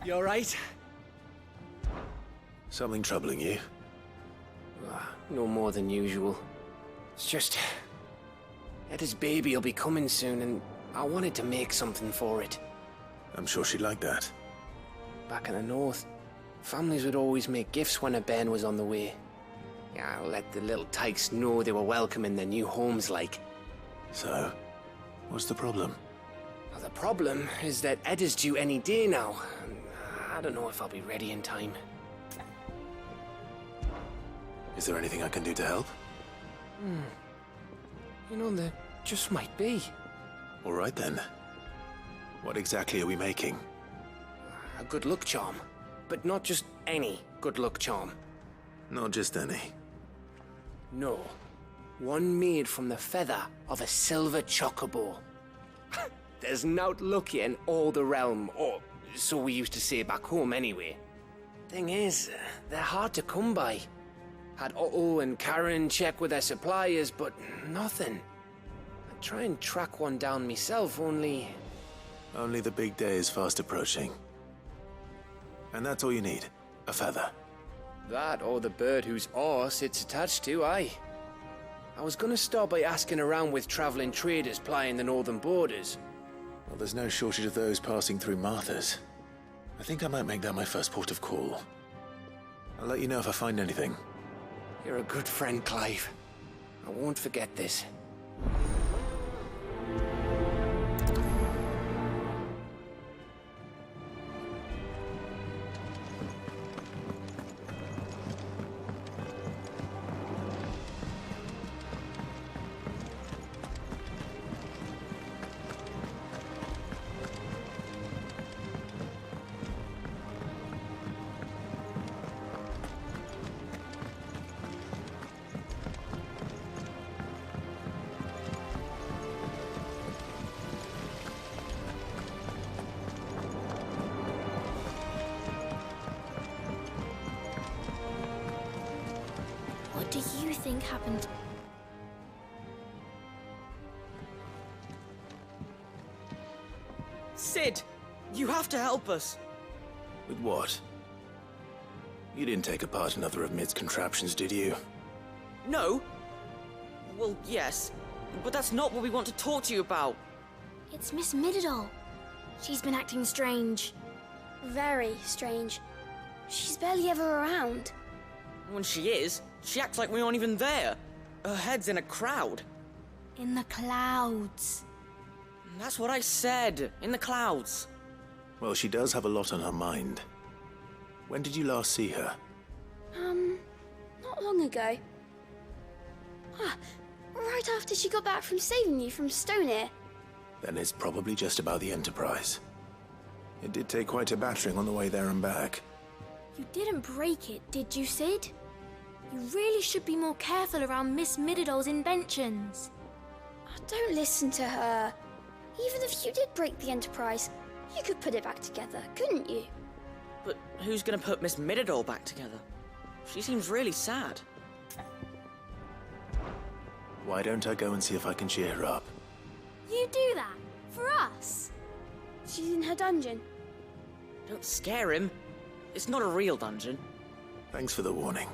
You alright? Something troubling you? No more than usual. It's just... Etta's baby will be coming soon, and I wanted to make something for it. I'm sure she'd like that. Back in the north, families would always make gifts when a bairn was on the way. Yeah, let the little tykes know they were welcome in their new homes, like. So, what's the problem? Well, the problem is that Etta's due any day now. I don't know if I'll be ready in time. Is there anything I can do to help? You know, there just might be. All right then. What exactly are we making? A good luck charm. But not just any good luck charm. Not just any. No. One made from the feather of a silver chocobo. There's nowt luckier in all the realm, or so we used to say back home anyway. Thing is, they're hard to come by. Had Otto and Karen check with their suppliers, but nothing. I'd try and track one down myself, only... Only the big day is fast approaching. And that's all you need, a feather. That or the bird whose horse it's attached to, aye. I was gonna start by asking around with traveling traders plying the northern borders. Well, there's no shortage of those passing through Martha's. I think I might make that my first port of call. I'll let you know if I find anything. You're a good friend, Clive. I won't forget this. What do you think happened? Sid, you have to help us. With what? You didn't take apart another of Mid's contraptions, did you? No? Well, yes, but that's not what we want to talk to you about. It's Miss Mididol. She's been acting strange. Very strange. She's barely ever around. When she is, she acts like we aren't even there. Her head's in a crowd. In the clouds. That's what I said, in the clouds. Well, she does have a lot on her mind. When did you last see her? Not long ago. Right after she got back from saving you from Stonear. Then it's probably just about the Enterprise. It did take quite a battering on the way there and back. You didn't break it, did you, Sid? You really should be more careful around Miss Mididol's inventions. Oh, don't listen to her. Even if you did break the Enterprise, you could put it back together, couldn't you? But who's gonna put Miss Mididol back together? She seems really sad. Why don't I go and see if I can cheer her up? You do that? For us? She's in her dungeon. Don't scare him. It's not a real dungeon. Thanks for the warning.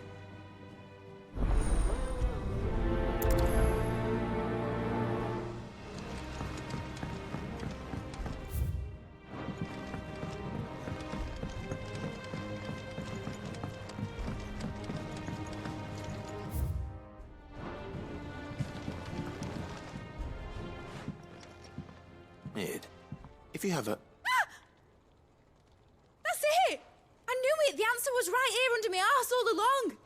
Mid, if you have a... That's it! I knew it! The answer was right here under my arse all along!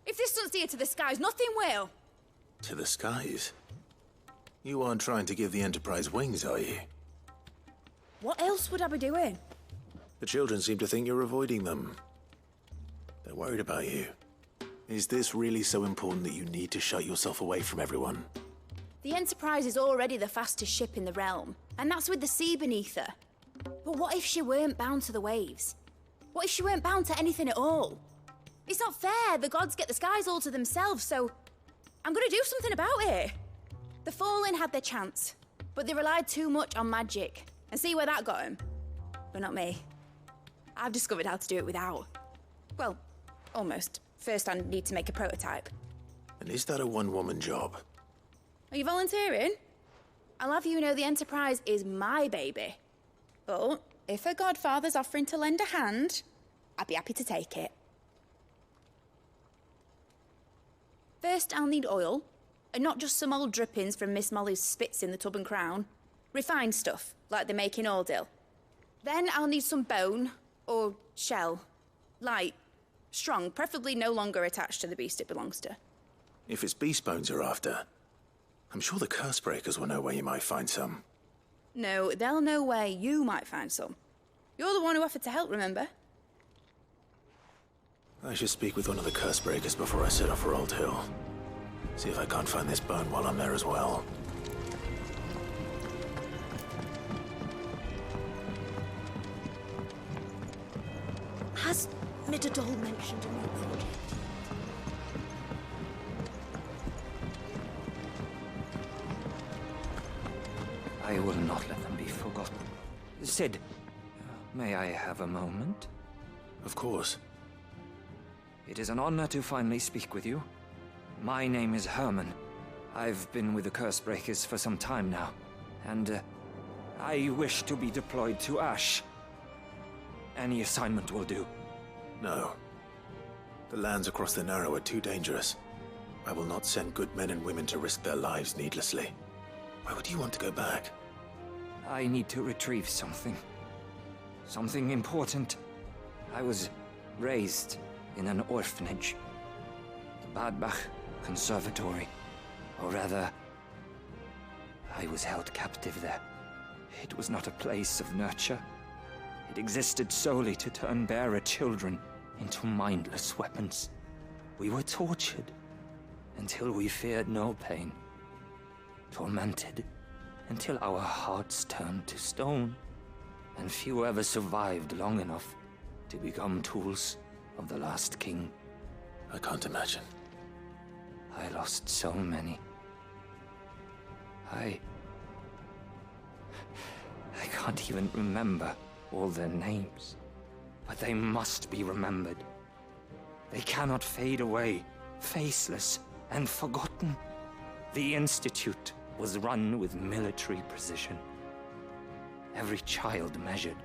If this doesn't steer to the skies, nothing will. To the skies? You aren't trying to give the Enterprise wings, are you? What else would I be doing? The children seem to think you're avoiding them. They're worried about you. Is this really so important that you need to shut yourself away from everyone? The Enterprise is already the fastest ship in the realm, and that's with the sea beneath her. But what if she weren't bound to the waves? What if she weren't bound to anything at all? It's not fair. The gods get the skies all to themselves, so I'm gonna do something about it. The Fallen had their chance, but they relied too much on magic. And see where that got them. but not me. I've discovered how to do it without. Well, almost. First I need to make a prototype. And is that a one-woman job? Are you volunteering? I'll have you know the Enterprise is my baby. But if her godfather's offering to lend a hand, I'd be happy to take it. First, I'll need oil, and not just some old drippings from Miss Molly's spits in the Tub and Crown. Refined stuff, like they make in Ordill. Then I'll need some bone, or shell. Light, strong, preferably no longer attached to the beast it belongs to. If it's beast bones you're after, I'm sure the curse breakers will know where you might find some. No, they'll know where you might find some. You're the one who offered to help, remember? I should speak with one of the curse breakers before I set off for Old Hill. See if I can't find this bone while I'm there as well. Has Midadol mentioned a new project? I will not let them be forgotten. Sid, may I have a moment? Of course. It is an honor to finally speak with you. My name is Herman. I've been with the Cursebreakers for some time now, and I wish to be deployed to Ash. Any assignment will do. No. The lands across the Narrow are too dangerous. I will not send good men and women to risk their lives needlessly. Why would you want to go back? I need to retrieve something. Something important. I was raised in an orphanage. The Badbach Conservatory. Or rather, I was held captive there. It was not a place of nurture. It existed solely to turn bearer children into mindless weapons. We were tortured until we feared no pain. Tormented until our hearts turned to stone. And few ever survived long enough to become tools of the last king. I can't imagine. I lost so many. I can't even remember all their names. But they must be remembered. They cannot fade away, faceless and forgotten. The Institute was run with military precision. Every child measured,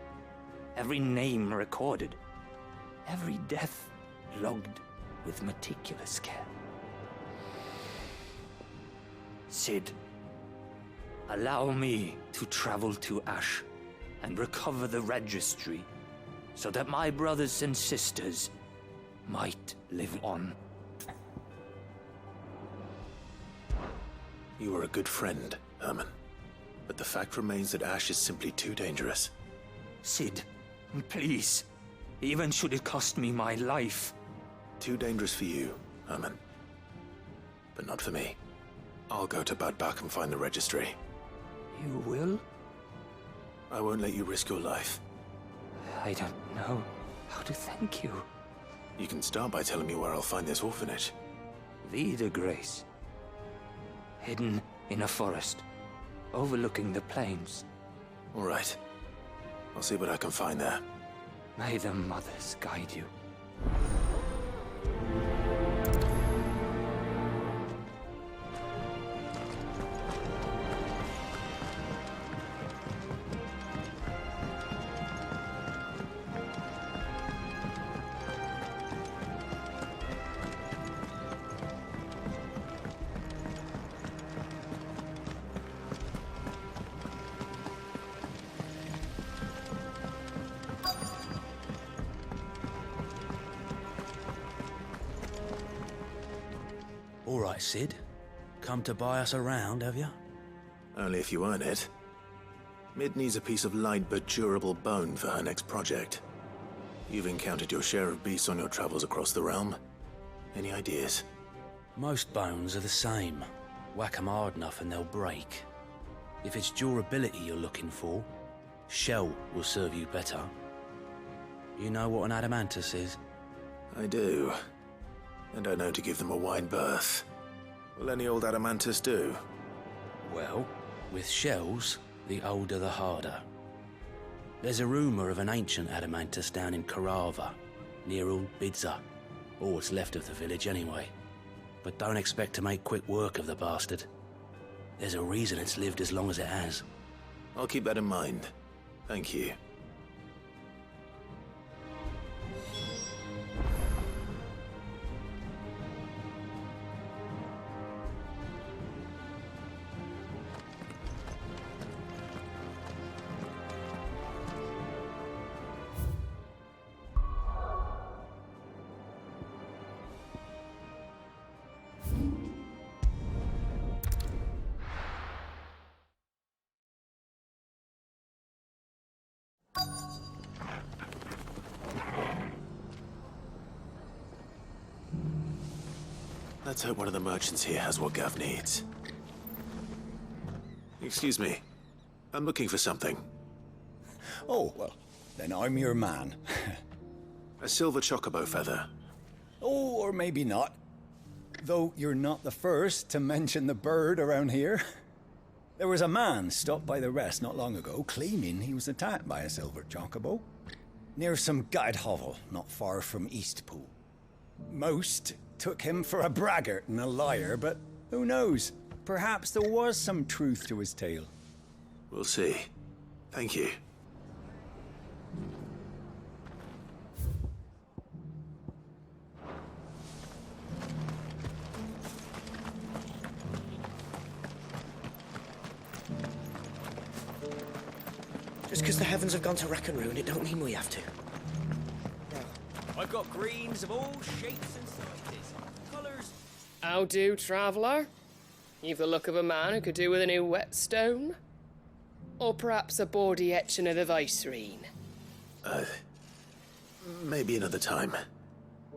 every name recorded, every death logged with meticulous care. Sid, allow me to travel to Ash and recover the registry so that my brothers and sisters might live on. You were a good friend, Herman. But the fact remains that Ash is simply too dangerous. Sid, please. Even should it cost me my life. Too dangerous for you, Herman. But not for me. I'll go to Badbach and find the registry. You will? I won't let you risk your life. I don't know how to thank you. You can start by telling me where I'll find this orphanage. Vida Grace. Hidden in a forest, overlooking the plains. All right. I'll see what I can find there. May the mothers guide you. All right, Sid. Come to buy us around, have you? Only if you earn it. Mid needs a piece of light but durable bone for her next project. You've encountered your share of beasts on your travels across the realm. Any ideas? Most bones are the same. Whack 'em hard enough and they'll break. If it's durability you're looking for, shell will serve you better. You know what an adamantus is? I do. And I know to give them a wide berth. Will any old adamantus do? Well, with shells, the older the harder. There's a rumour of an ancient adamantus down in Carava, near Old Bidza. Or what's left of the village anyway. But don't expect to make quick work of the bastard. There's a reason it's lived as long as it has. I'll keep that in mind. Thank you. Let's hope one of the merchants here has what Gav needs. Excuse me. I'm looking for something. Oh, well, then I'm your man. A silver chocobo feather. Oh, or maybe not. Though you're not the first to mention the bird around here. There was a man stopped by the rest not long ago, claiming he was attacked by a silver chocobo. Near some gutted hovel, not far from Eastpool. Most took him for a braggart and a liar, but who knows? Perhaps there was some truth to his tale. We'll see. Thank you. Just because the heavens have gone to wreck and ruin, it don't mean we have to. I've got greens of all shapes and sizes, colours. How do, traveller? You've the look of a man who could do with a new whetstone. Or perhaps a bawdy etching of the Vicerine. Maybe another time.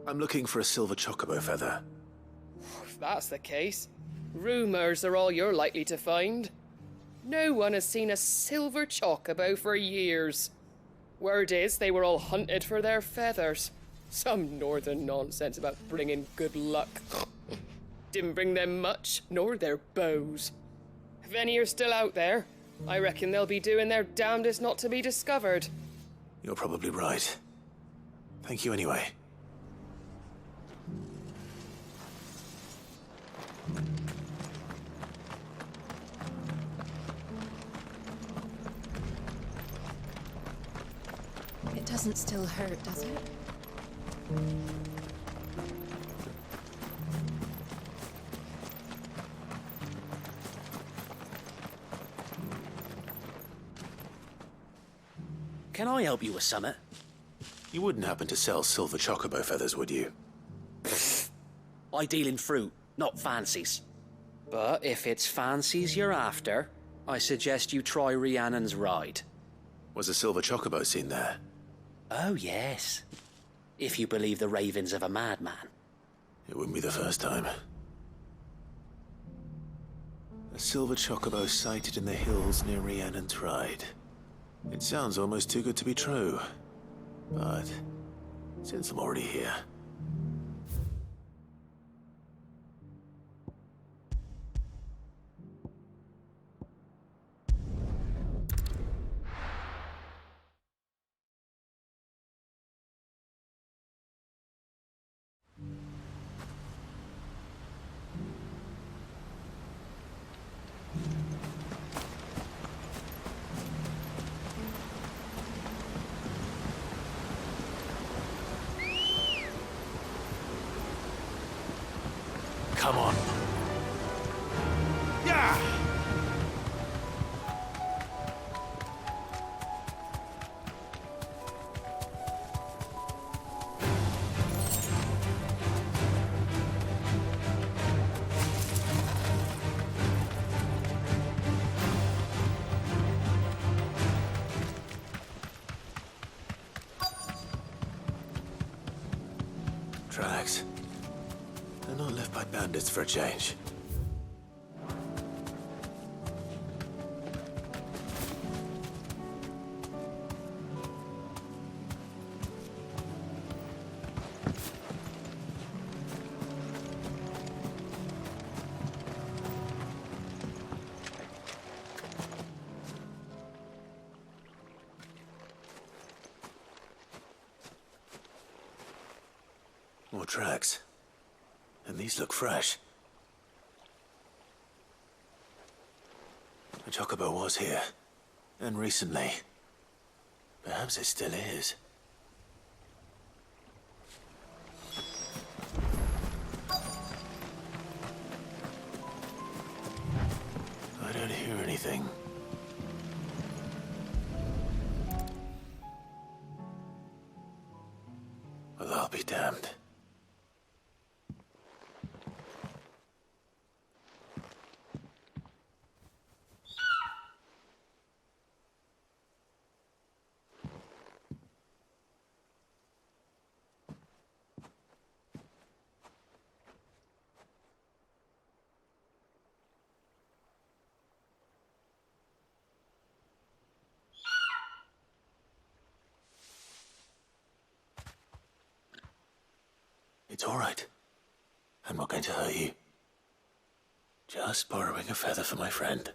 I'm looking for a silver chocobo feather. If that's the case, rumours are all you're likely to find. No one has seen a silver chocobo for years. Word is they were all hunted for their feathers. Some northern nonsense about bringing good luck. Didn't bring them much, nor their bows. If any are still out there, I reckon they'll be doing their damnedest not to be discovered. You're probably right. Thank you anyway. It doesn't still hurt, does it? Can I help you with summit? You wouldn't happen to sell silver chocobo feathers, would you? I deal in fruit, not fancies. But if it's fancies you're after, I suggest you try Rhiannon's ride. Was a silver chocobo seen there? Oh, yes. If you believe the ravings of a madman. It wouldn't be the first time. A silver chocobo sighted in the hills near Rhiannon's Ride. It sounds almost too good to be true. But since I'm already here... Come on. Yeah! Tracks. They're not left by bandits for a change. More tracks. And these look fresh. The chocobo was here. And recently. Perhaps it still is. I don't hear anything. Well, I'll be damned. It's all right. I'm not going to hurt you. Just borrowing a feather for my friend.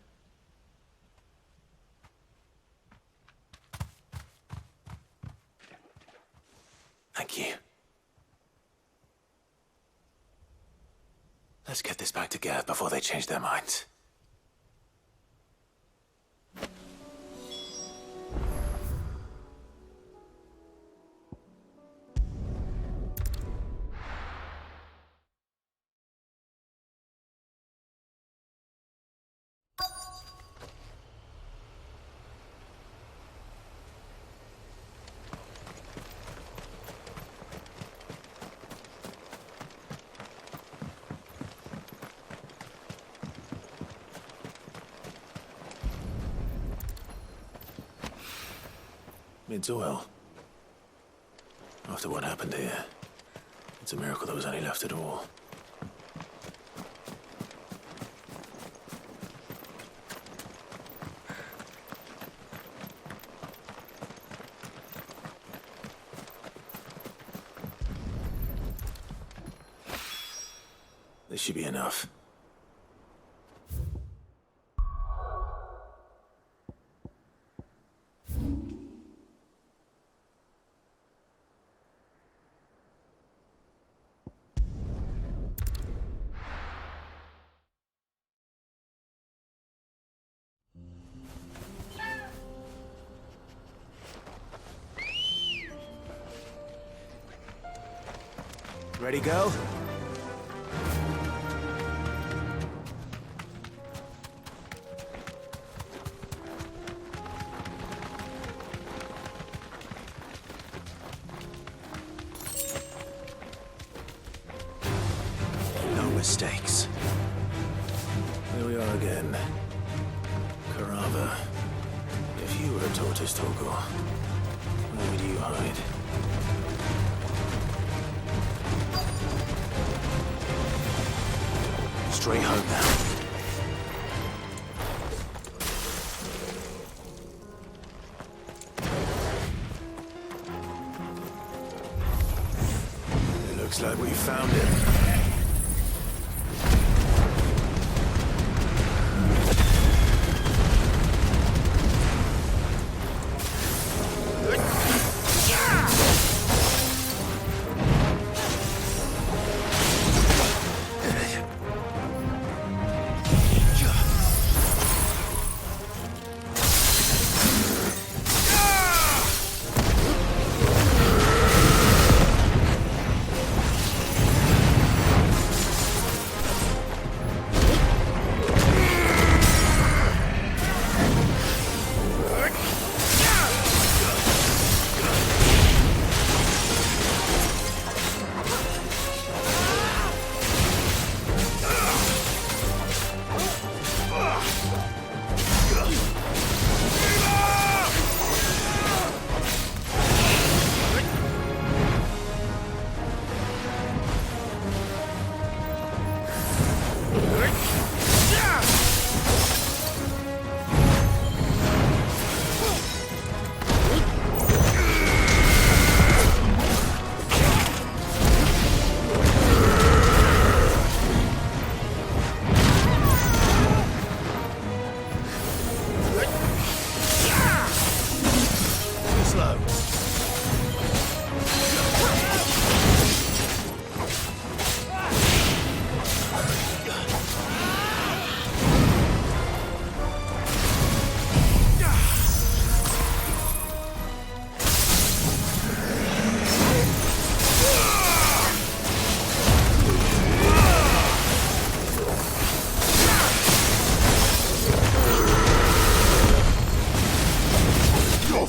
Thank you. Let's get this back to Gav before they change their minds. It's oil. After what happened here, it's a miracle there was any left at all. This should be enough. Ready, go? No mistakes. Here we are again. Carava. If you were a tortoise talker, where would you hide? Straight home now. It looks like we found it.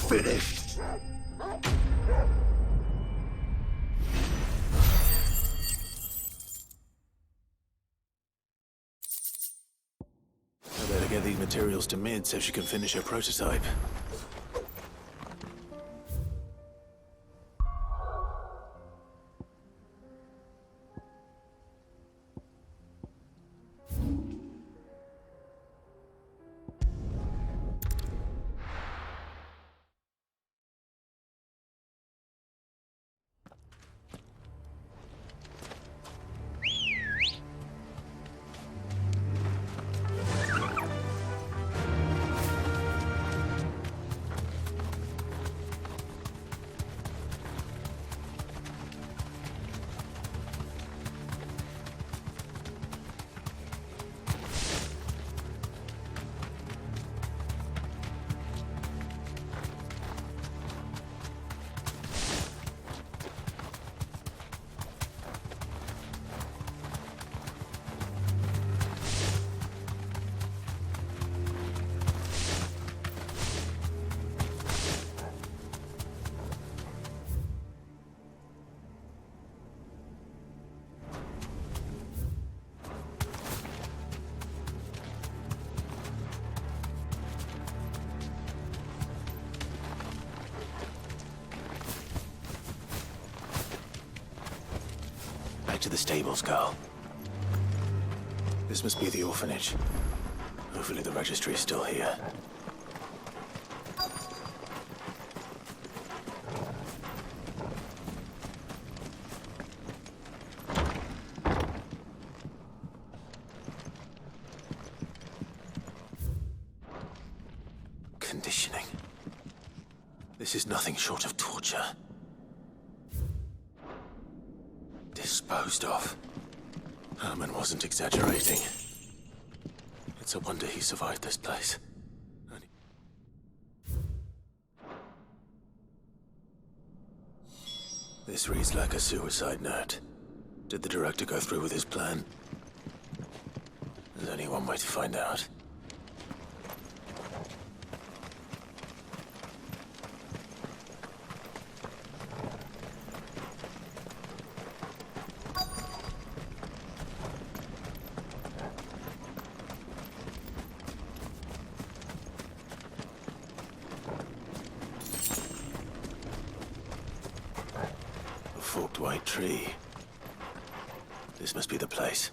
finished! I better get these materials to Mid so she can finish her prototype. Back to the stables, Carl. This must be the orphanage. Hopefully the registry is still here. Conditioning. This is nothing short of torture. Disposed of. Herman wasn't exaggerating. It's a wonder he survived this place. This reads like a suicide note. Did the director go through with his plan? There's only one way to find out. Forked white tree. This must be the place.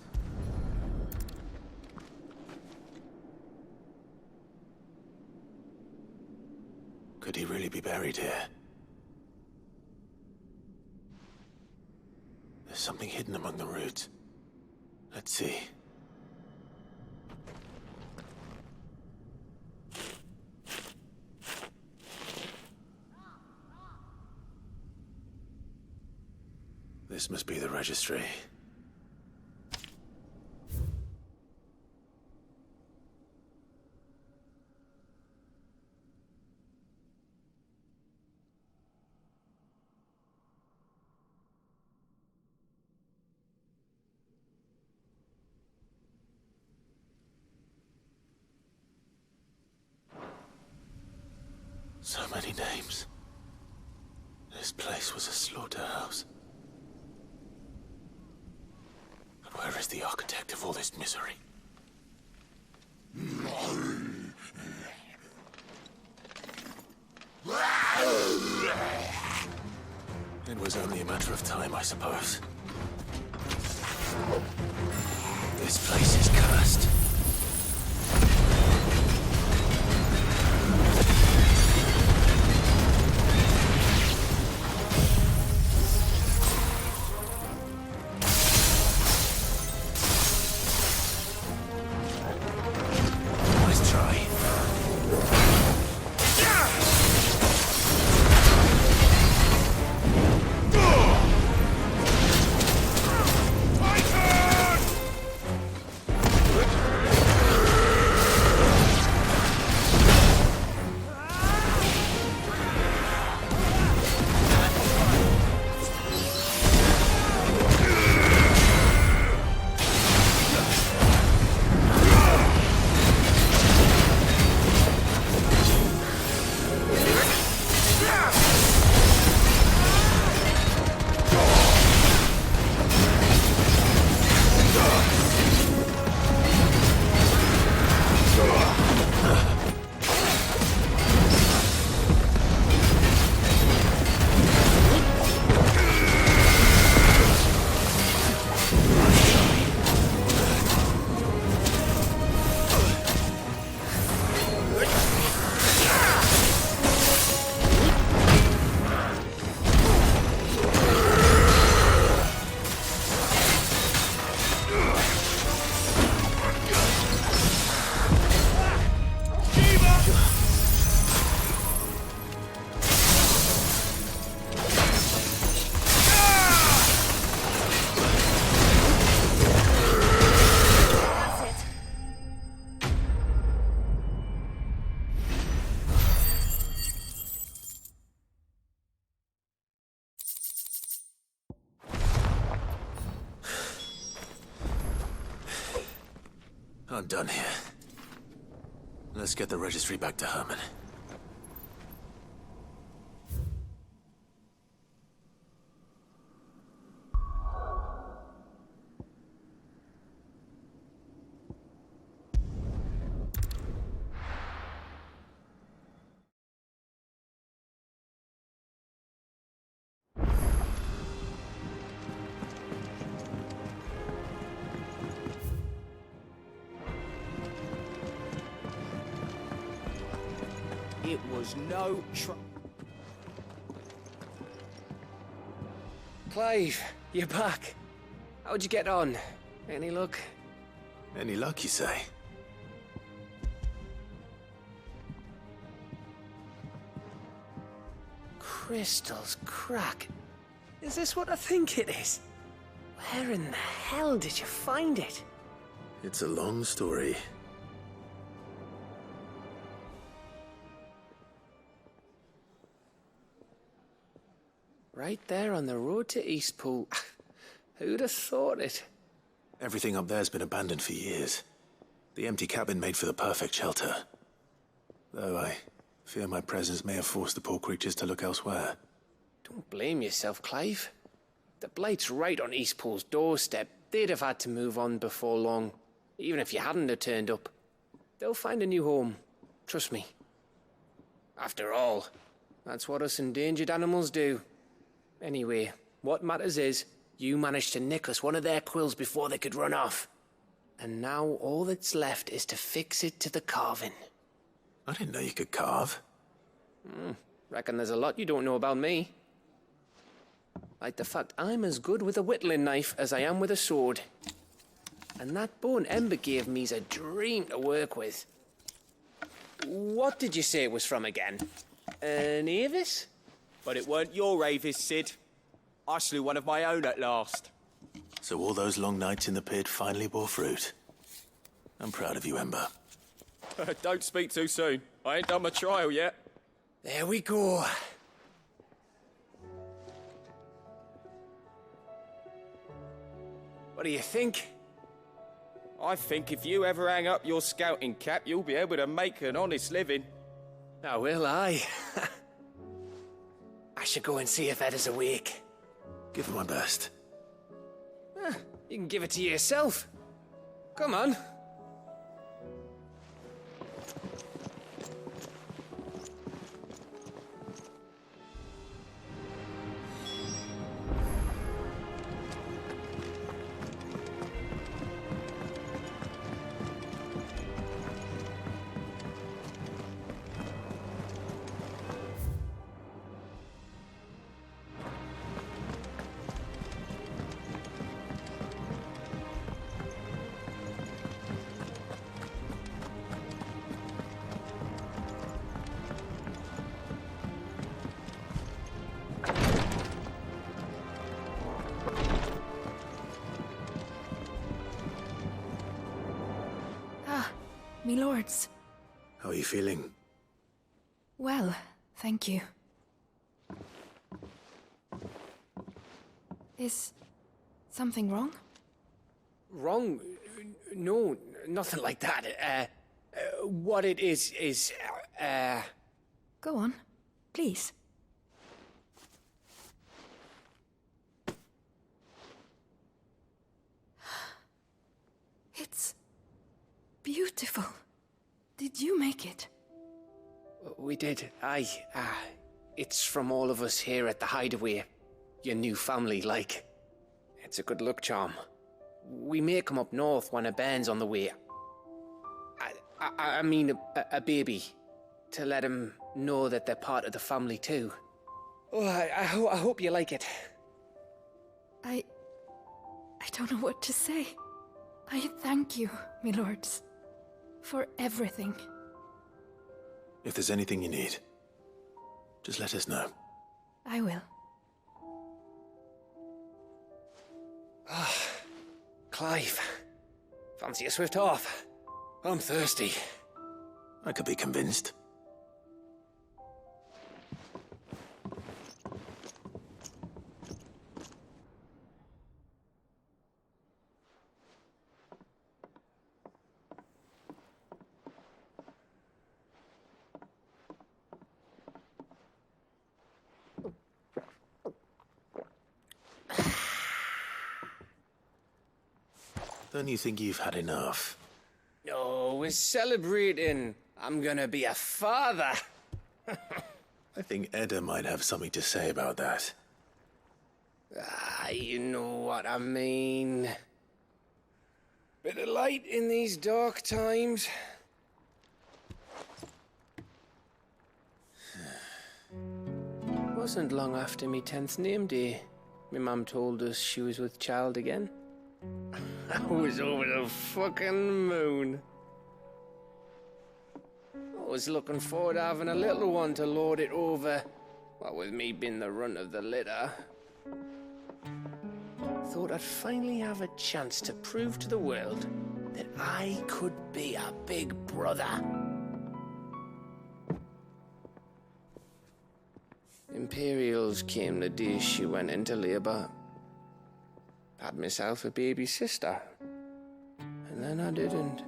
Could he really be buried here? There's something hidden among the roots. Let's see. This must be the registry. So many names. This place was a slaughterhouse. Where is the architect of all this misery? It was only a matter of time, I suppose. This place is cursed. I'm done here. Let's get the registry back to Herman. It was no Clive, you're back. How'd you get on? Any luck? Any luck, you say? Crystal's crack. Is this what I think it is? Where in the hell did you find it? It's a long story. Right there on the road to Eastpool. Who'd have thought it? Everything up there's been abandoned for years. The empty cabin made for the perfect shelter. Though I fear my presence may have forced the poor creatures to look elsewhere. Don't blame yourself, Clive. The Blight's right on Eastpool's doorstep. They'd have had to move on before long, even if you hadn't have turned up. They'll find a new home. Trust me. After all, that's what us endangered animals do. Anyway, what matters is, you managed to nick us one of their quills before they could run off. And now all that's left is to fix it to the carving. I didn't know you could carve. Reckon there's a lot you don't know about me. Like the fact I'm as good with a whittling knife as I am with a sword. And that bone Ember gave me's a dream to work with. What did you say it was from again? An Avis? But it weren't your Avis, Sid. I slew one of my own at last. So all those long nights in the pit finally bore fruit. I'm proud of you, Ember. Don't speak too soon. I ain't done my trial yet. There we go. What do you think? I think if you ever hang up your scouting cap, you'll be able to make an honest living. Oh, will I? I should go and see if Ed is awake. Give it my best. You can give it to yourself. Come on. Me lords. How are you feeling? Well, thank you. Is something wrong? Wrong? No, nothing like that. What it is, Go on, please. It's beautiful. Did you make it? We did. Aye. It's from all of us here at the Hideaway. Your new family, like. It's a good luck charm. We may come up north when a bairn's on the way. I mean a baby. To let him know that they're part of the family too. Oh, I hope you like it. I don't know what to say. I thank you, me lords, for everything. If there's anything you need, just let us know. I will. Clive, fancy a swift off? I'm thirsty. I could be convinced. Don't you think you've had enough? No, we're celebrating. I'm gonna be a father. I think Edda might have something to say about that. Ah, you know what I mean. Bit of light in these dark times. Wasn't long after me 10th name day, my mum told us she was with child again. I was over the fucking moon. I was looking forward to having a little one to lord it over, what with me being the runt of the litter. Thought I'd finally have a chance to prove to the world that I could be a big brother. Imperials came the day she went into labour. Had myself a baby sister. And then I didn't.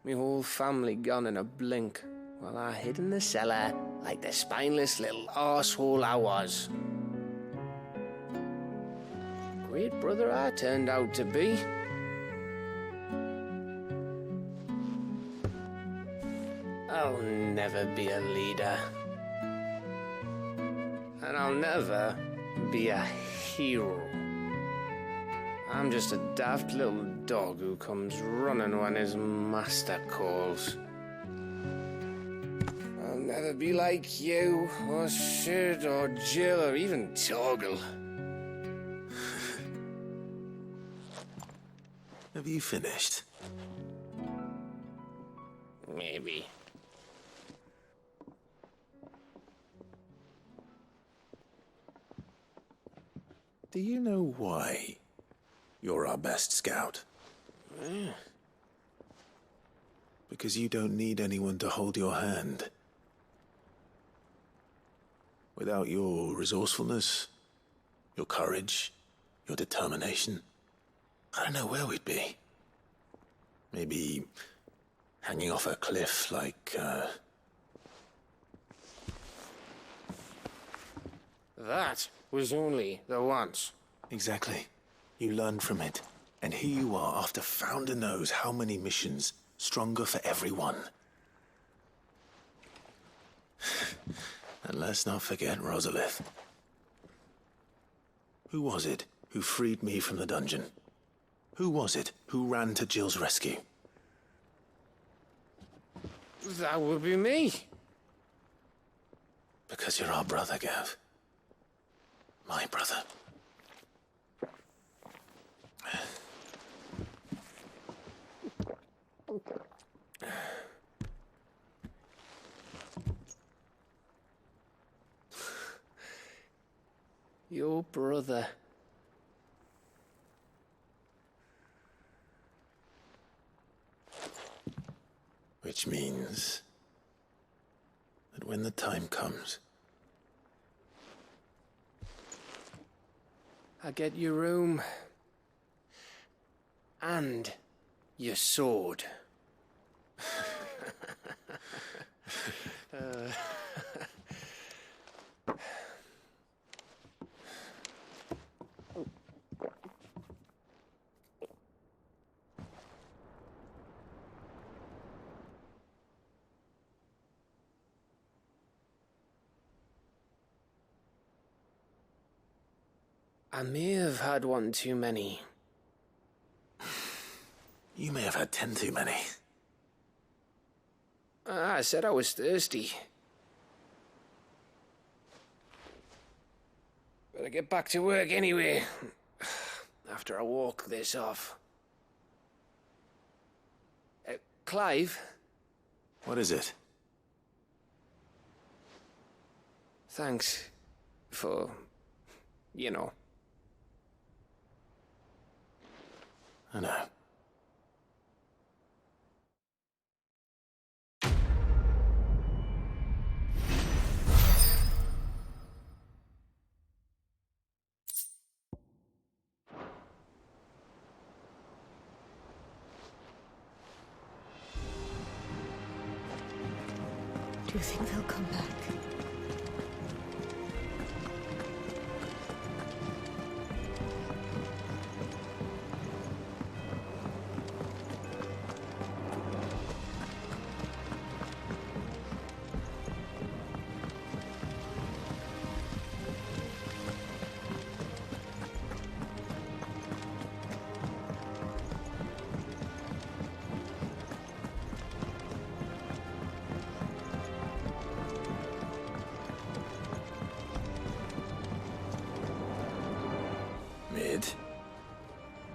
My whole family gone in a blink, while I hid in the cellar like the spineless little arsehole I was. Great brother I turned out to be. I'll never be a leader. And I'll never be a hero. I'm just a daft little dog who comes running when his master calls. I'll never be like you, or Sid, or Jill, or even Torgal. Have you finished? Maybe. Do you know why you're our best scout? Because you don't need anyone to hold your hand. Without your resourcefulness, your courage, your determination, I don't know where we'd be. Maybe hanging off a cliff like, That was only the once. Exactly. You learned from it. And here you are after Founder knows how many missions, stronger for everyone. And let's not forget Rosalith. Who was it who freed me from the dungeon? Who was it who ran to Jill's rescue? That would be me. Because you're our brother, Gav. My brother. Your brother. Which means that when the time comes, I get your room. And your sword. I may have had one too many. you may have had 10 too many. I said I was thirsty. Better get back to work anyway. After I walk this off. Clive? What is it? Thanks for, you know. I know. Do you think they'll come back?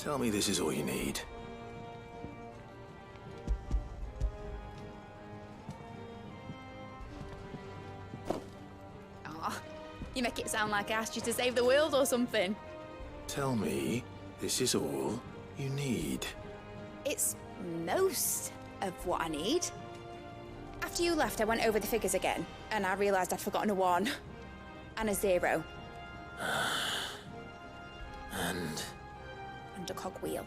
Tell me this is all you need. Aw, you make it sound like I asked you to save the world or something. Tell me this is all you need. It's most of what I need. After you left, I went over the figures again, and I realised I'd forgotten a 1 and a 0. And a cogwheel.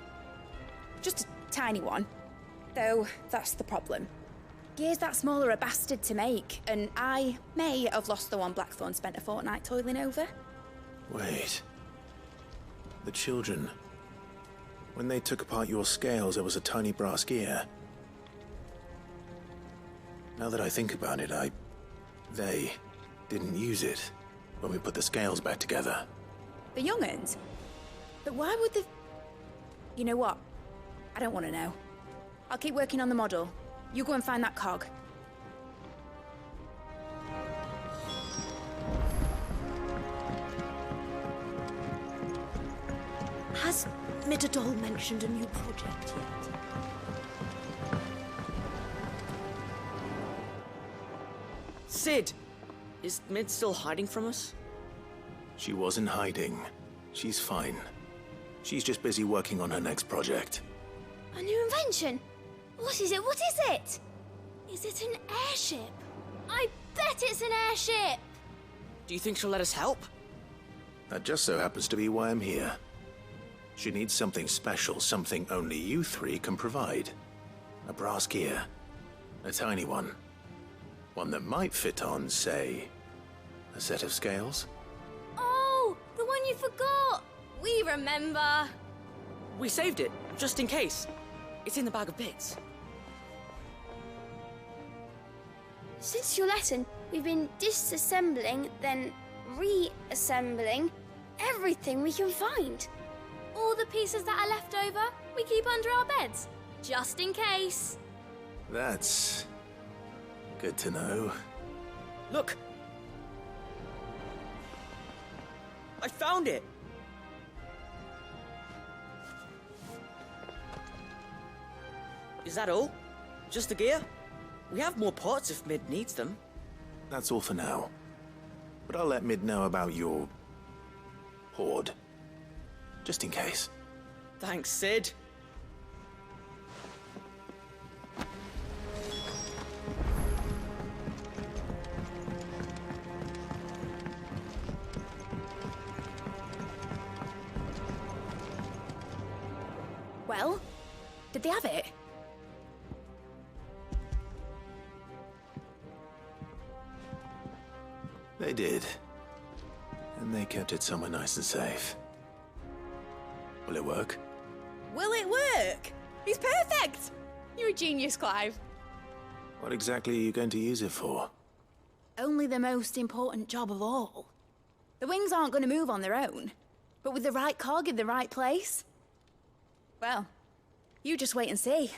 Just a tiny one. Though, that's the problem. Gears that small are a bastard to make, and I may have lost the one Blackthorn spent a fortnight toiling over. wait. The children. When they took apart your scales, there was a tiny brass gear. Now that I think about it, they didn't use it when we put the scales back together. The young'uns? But why would the... You know what? I don't want to know. I'll keep working on the model. You go and find that cog. Has Midadol mentioned a new project yet? Sid! Is Mid still hiding from us? She wasn't hiding. She's fine. She's just busy working on her next project. A new invention? What is it? What is it? Is it an airship? I bet it's an airship! Do you think she'll let us help? That just so happens to be why I'm here. She needs something special, something only you three can provide. A brass gear. A tiny one. One that might fit on, say, a set of scales? Oh, the one you forgot! We remember! We saved it, just in case. It's in the bag of bits. Since your lesson, we've been disassembling, then reassembling everything we can find. All the pieces that are left over, we keep under our beds, just in case. That's good to know. Look! I found it! Is that all? Just the gear? We have more parts if Mid needs them. That's all for now. But I'll let Mid know about your hoard. Just in case. Thanks, Sid. Well, did they have it? They did. And they kept it somewhere nice and safe. Will it work? Will it work? He's perfect! You're a genius, Clive. What exactly are you going to use it for? Only the most important job of all. The wings aren't going to move on their own. But with the right cog in the right place... Well, you just wait and see.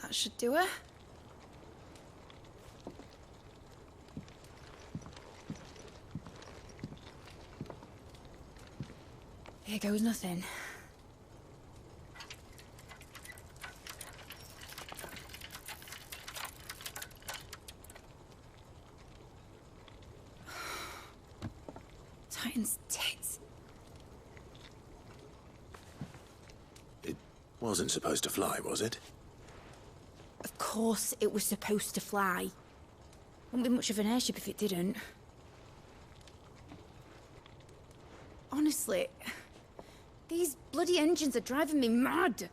That should do it. Here goes nothing. Titan's tits. It wasn't supposed to fly, was it? Of course it was supposed to fly. Wouldn't be much of an airship if it didn't. Honestly, these bloody engines are driving me mad.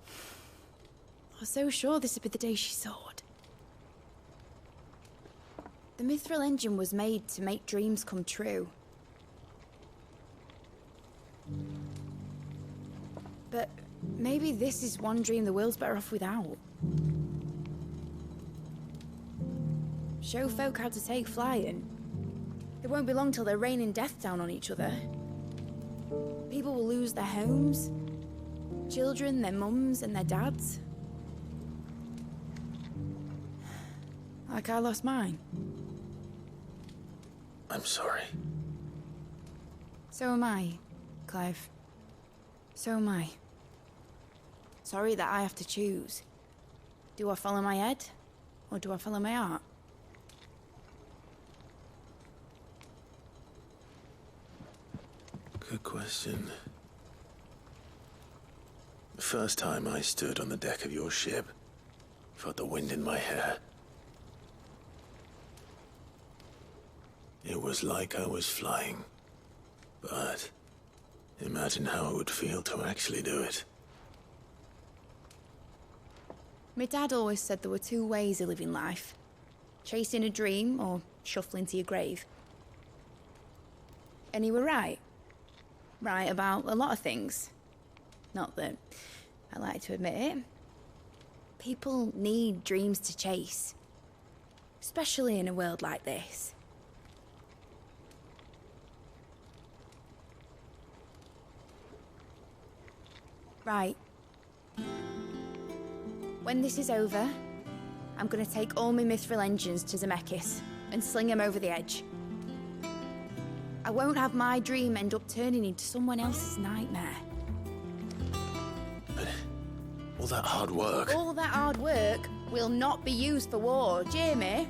I was so sure this would be the day she soared. The mithril engine was made to make dreams come true. But maybe this is one dream the world's better off without. Show folk how to take flying. It won't be long till they're raining death down on each other. People will lose their homes, children, their mums and their dads. Like I lost mine. I'm sorry. So am I, Clive. So am I. Sorry that I have to choose. Do I follow my head, or do I follow my heart? Good question. The first time I stood on the deck of your ship, felt the wind in my hair. It was like I was flying. But imagine how it would feel to actually do it. My dad always said there were two ways of living life. Chasing a dream or shuffling to your grave. And he were right. Right about a lot of things. Not that I like to admit it. People need dreams to chase. Especially in a world like this. Right. When this is over, I'm gonna take all my mithril engines to Zemeckis and sling them over the edge. I won't have my dream end up turning into someone else's nightmare. But all that hard work... All that hard work will not be used for war, Jamie.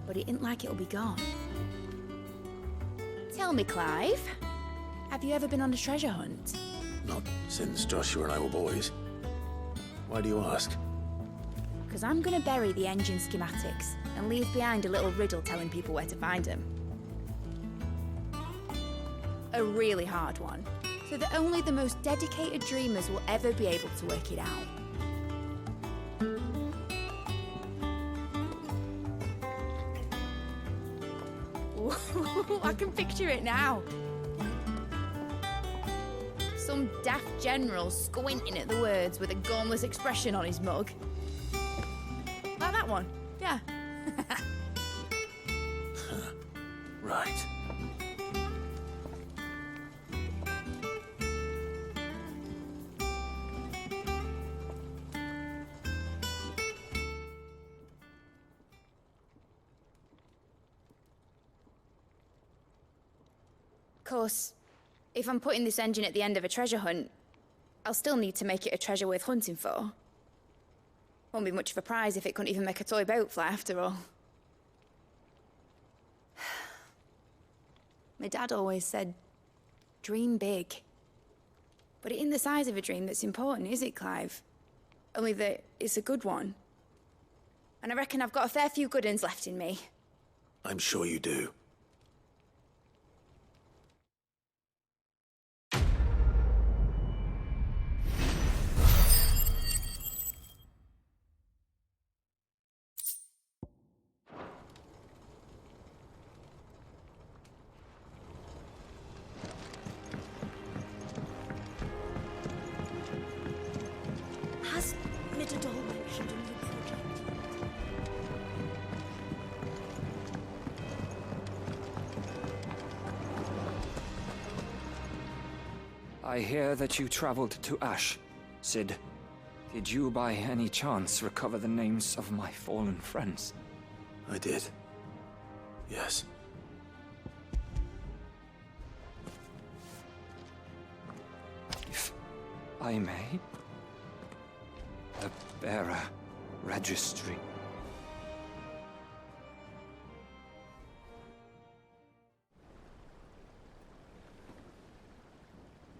But it ain't like it'll be gone. Tell me, Clive, have you ever been on a treasure hunt? Not since Joshua and I were boys. Why do you ask? Because I'm gonna bury the engine schematics and leave behind a little riddle telling people where to find them. A really hard one, so that only the most dedicated dreamers will ever be able to work it out. Ooh, I can picture it now. Some daft general squinting at the words with a gormless expression on his mug. Like that one, yeah. Right. Of course, if I'm putting this engine at the end of a treasure hunt, I'll still need to make it a treasure worth hunting for. Won't be much of a prize if it couldn't even make a toy boat fly after all. My dad always said, dream big. But it ain't the size of a dream that's important, is it, Clive? Only that it's a good one. And I reckon I've got a fair few good uns left in me. I'm sure you do. Has Midadol mentioned a new project? I hear that you traveled to Ash, Sid. Did you by any chance recover the names of my fallen friends? I did. Yes. If I may... The bearer registry.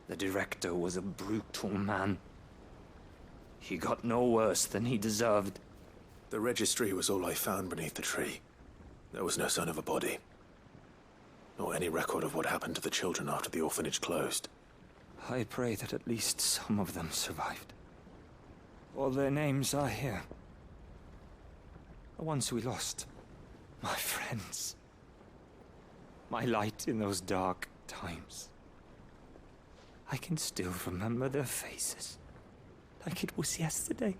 The director was a brutal man. He got no worse than he deserved. The registry was all I found beneath the tree. There was no sign of a body. Nor any record of what happened to the children after the orphanage closed. I pray that at least some of them survived. All their names are here. The ones we lost. My friends. My light in those dark times. I can still remember their faces. Like it was yesterday.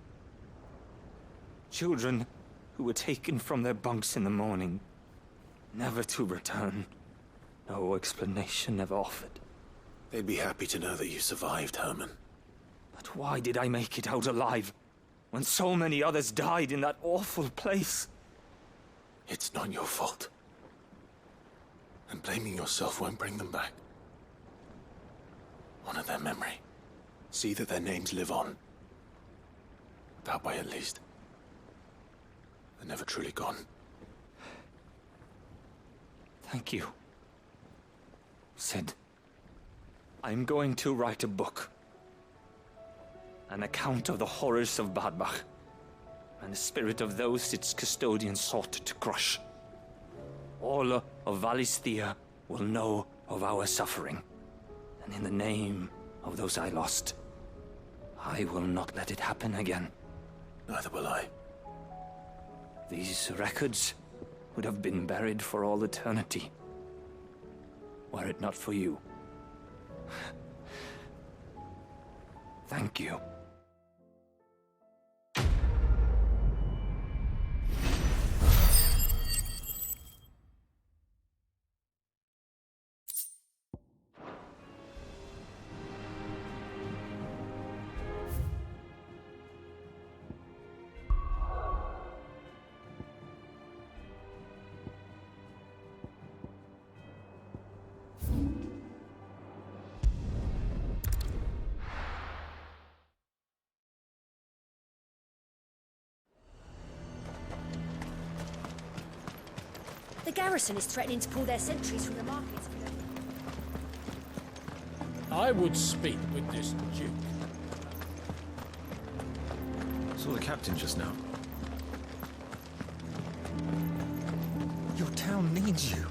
Children who were taken from their bunks in the morning. Never to return. No explanation ever offered. They'd be happy to know that you survived, Herman. But why did I make it out alive? when so many others died in that awful place. It's not your fault. And blaming yourself won't bring them back. Honor their memory. See that their names live on. That way, at least. They're never truly gone. Thank you. Sid, I'm going to write a book. An account of the horrors of Badbach, and the spirit of those its custodians sought to crush. All of Valisthea will know of our suffering, and in the name of those I lost, I will not let it happen again. Neither will I. These records would have been buried for all eternity, were it not for you. Thank you. The garrison is threatening to pull their sentries from the markets. I would speak with this Duke. Saw the captain just now. Your town needs you.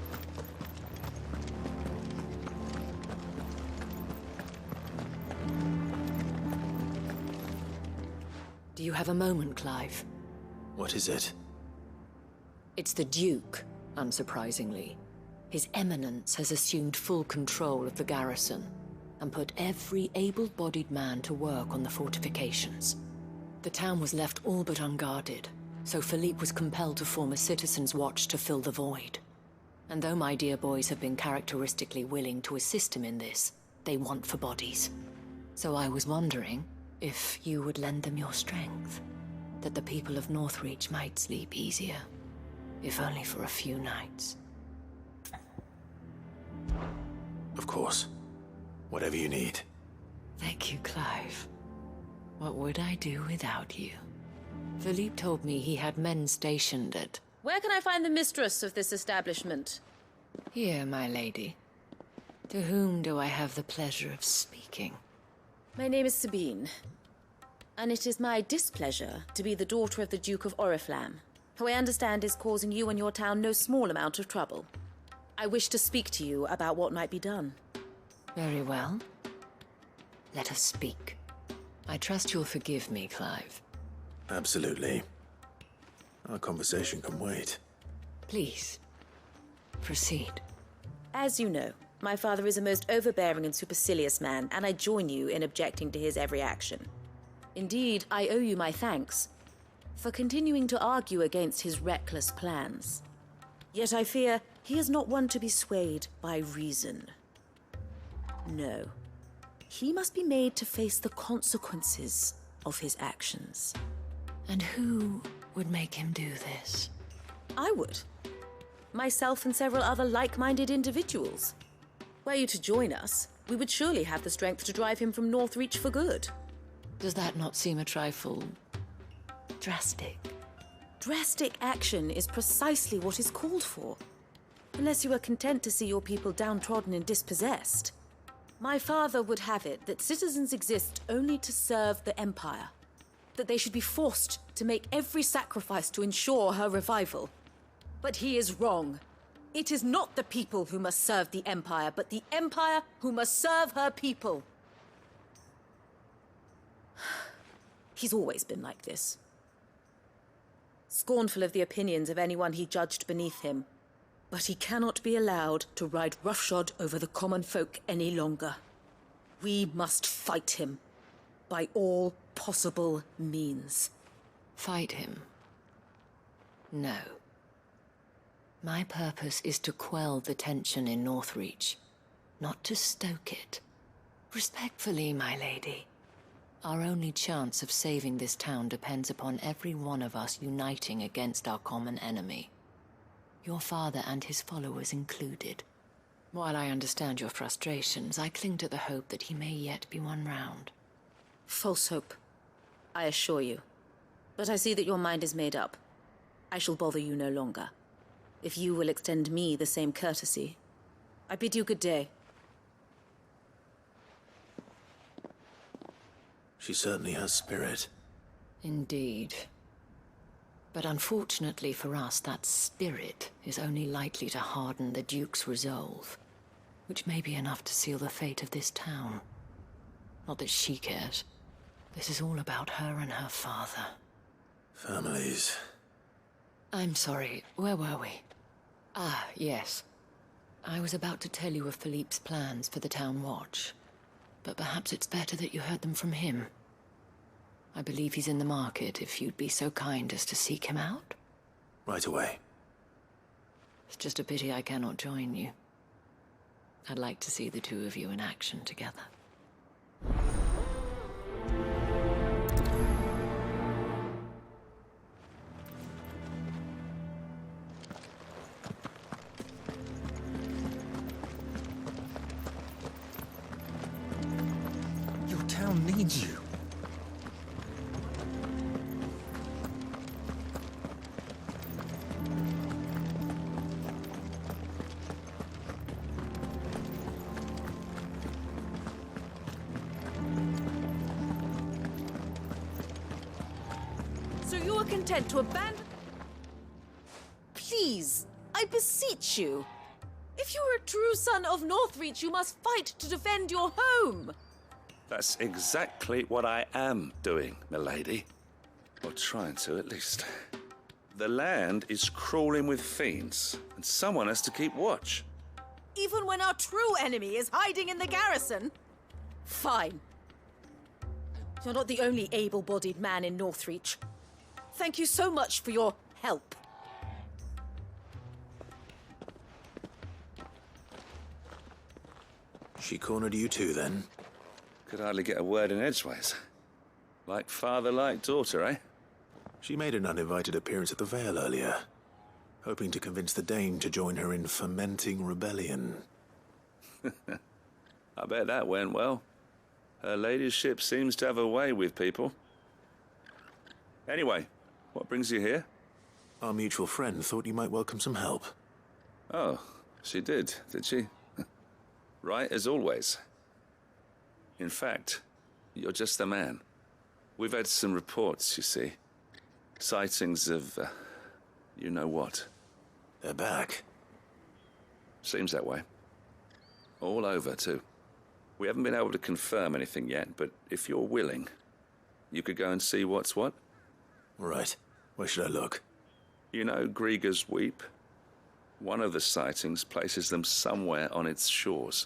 Do you have a moment, Clive? What is it? It's the Duke, unsurprisingly. His Eminence has assumed full control of the garrison and put every able-bodied man to work on the fortifications. The town was left all but unguarded, so Philippe was compelled to form a citizens' watch to fill the void. And though my dear boys have been characteristically willing to assist him in this, they want for bodies. So I was wondering if you would lend them your strength, that the people of Northreach might sleep easier, if only for a few nights. Of course. Whatever you need. Thank you, Clive. What would I do without you? Philippe told me he had men stationed at... Where can I find the mistress of this establishment? Here, my lady. To whom do I have the pleasure of speaking? My name is Sabine, and it is my displeasure to be the daughter of the Duke of Oriflamme, who I understand is causing you and your town no small amount of trouble. I wish to speak to you about what might be done. Very well. Let us speak. I trust you'll forgive me, Clive. Absolutely. Our conversation can wait. Please, proceed. As you know, my father is a most overbearing and supercilious man, and I join you in objecting to his every action. Indeed, I owe you my thanks for continuing to argue against his reckless plans. Yet I fear he is not one to be swayed by reason. No. He must be made to face the consequences of his actions. And who would make him do this? I would. Myself and several other like-minded individuals. Were you to join us, we would surely have the strength to drive him from Northreach for good. Does that not seem a trifle... drastic? Drastic action is precisely what is called for. Unless you are content to see your people downtrodden and dispossessed. My father would have it that citizens exist only to serve the Empire. That they should be forced to make every sacrifice to ensure her revival. But he is wrong. It is not the people who must serve the Empire, but the Empire who must serve her people. He's always been like this. Scornful of the opinions of anyone he judged beneath him. But he cannot be allowed to ride roughshod over the common folk any longer. We must fight him by all possible means. Fight him? No. My purpose is to quell the tension in Northreach, not to stoke it. Respectfully, my lady. Our only chance of saving this town depends upon every one of us uniting against our common enemy. Your father and his followers included. While I understand your frustrations, I cling to the hope that he may yet be won round. False hope, I assure you. But I see that your mind is made up. I shall bother you no longer. If you will extend me the same courtesy, I bid you good day. She certainly has spirit. Indeed. But unfortunately for us, that spirit is only likely to harden the Duke's resolve, which may be enough to seal the fate of this town. Not that she cares. This is all about her and her father. Families. I'm sorry, where were we? Ah, yes. I was about to tell you of Philippe's plans for the town watch. But perhaps it's better that you heard them from him. I believe he's in the market, if you'd be so kind as to seek him out. Right away. It's just a pity I cannot join you. I'd like to see the two of you in action together. Your town needs you. So you are content to abandon... Please, I beseech you. If you are a true son of Northreach, you must fight to defend your home. That's exactly what I am doing, milady. Or trying to, at least. The land is crawling with fiends, and someone has to keep watch. Even when our true enemy is hiding in the garrison? Fine. You're not the only able-bodied man in Northreach. Thank you so much for your help. She cornered you too, then? Could hardly get a word in edgeways. Like father, like daughter, eh? She made an uninvited appearance at the Vale earlier, hoping to convince the Dane to join her in fomenting rebellion. I bet that went well. Her ladyship seems to have a way with people. Anyway, what brings you here? Our mutual friend thought you might welcome some help. Oh, she did she? Right as always. In fact, you're just the man. We've had some reports, you see. Sightings of, you know what. They're back. Seems that way. All over, too. We haven't been able to confirm anything yet, but if you're willing, you could go and see what's what. Right. Where should I look? You know Grieger's Weep? One of the sightings places them somewhere on its shores.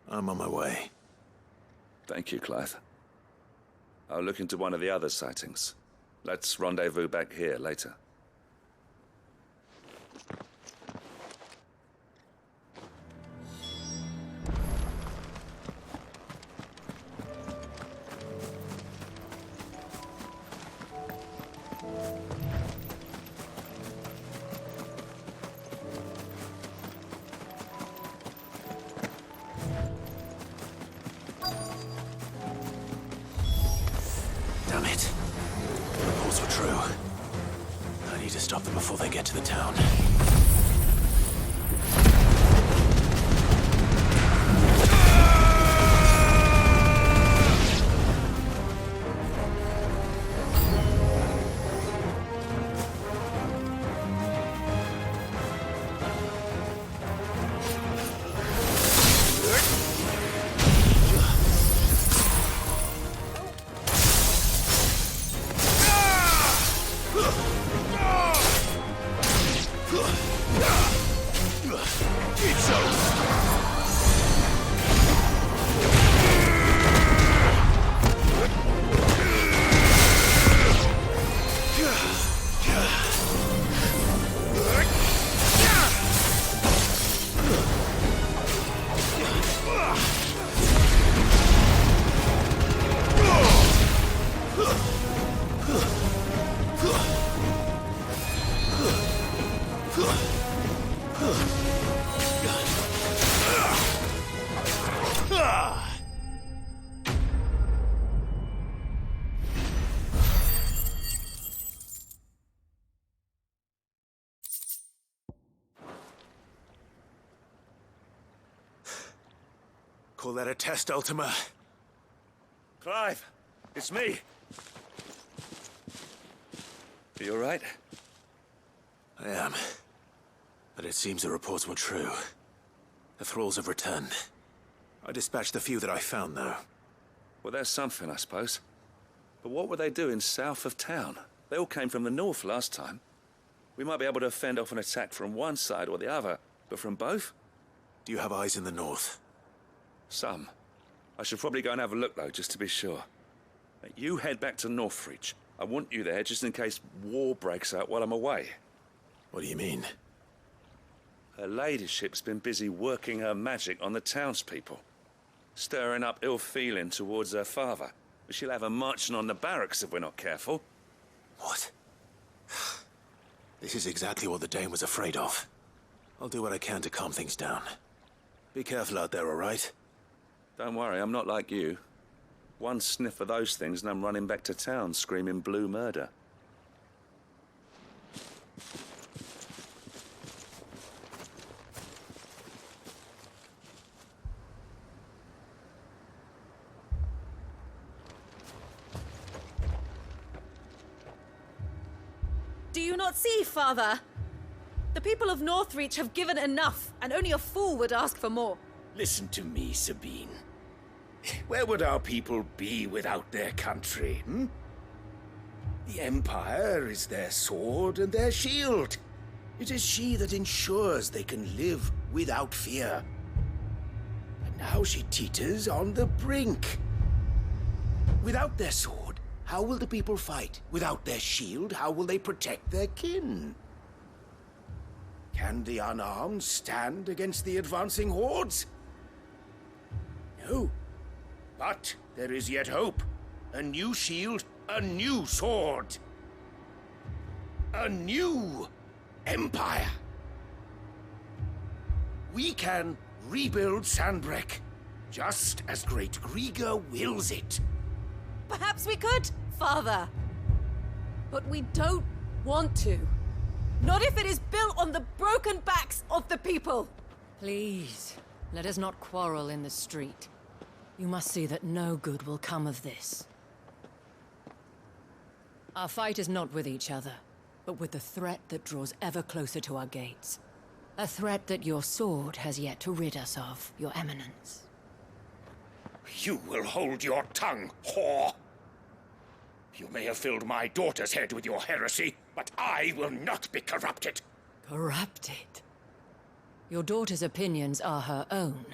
I'm on my way. Thank you, Clive. I'll look into one of the other sightings. Let's rendezvous back here later. Damn it. The reports were true. I need to stop them before they get to the town. Ugh! Call that a test, Ultima? Clive, it's me. Are you all right? I am. But it seems the reports were true. The thralls have returned. I dispatched the few that I found, though. Well, that's something, I suppose. But what were they doing south of town? They all came from the north last time. We might be able to fend off an attack from one side or the other, but from both? Do you have eyes in the north? Some. I should probably go and have a look, though, just to be sure. You head back to Northreach. I want you there just in case war breaks out while I'm away. What do you mean? Her ladyship's been busy working her magic on the townspeople, stirring up ill feeling towards her father. But she'll have her marching on the barracks if we're not careful. What? This is exactly what the Dane was afraid of. I'll do what I can to calm things down. Be careful out there, all right? Don't worry, I'm not like you. One sniff of those things and I'm running back to town screaming blue murder. Do you not see, Father? The people of Northreach have given enough, and only a fool would ask for more. Listen to me, Sabine. Where would our people be without their country, hmm? The Empire is their sword and their shield. It is she that ensures they can live without fear. And now she teeters on the brink. Without their sword, how will the people fight? Without their shield, how will they protect their kin? Can the unarmed stand against the advancing hordes? No. But there is yet hope. A new shield, a new sword. A new empire. We can rebuild Sandbreck, just as Great Griga wills it. Perhaps we could, Father. But we don't want to. Not if it is built on the broken backs of the people. Please, let us not quarrel in the street. You must see that no good will come of this. Our fight is not with each other, but with the threat that draws ever closer to our gates. A threat that your sword has yet to rid us of, Your Eminence. You will hold your tongue, whore! You may have filled my daughter's head with your heresy, but I will not be corrupted. Corrupted? Your daughter's opinions are her own,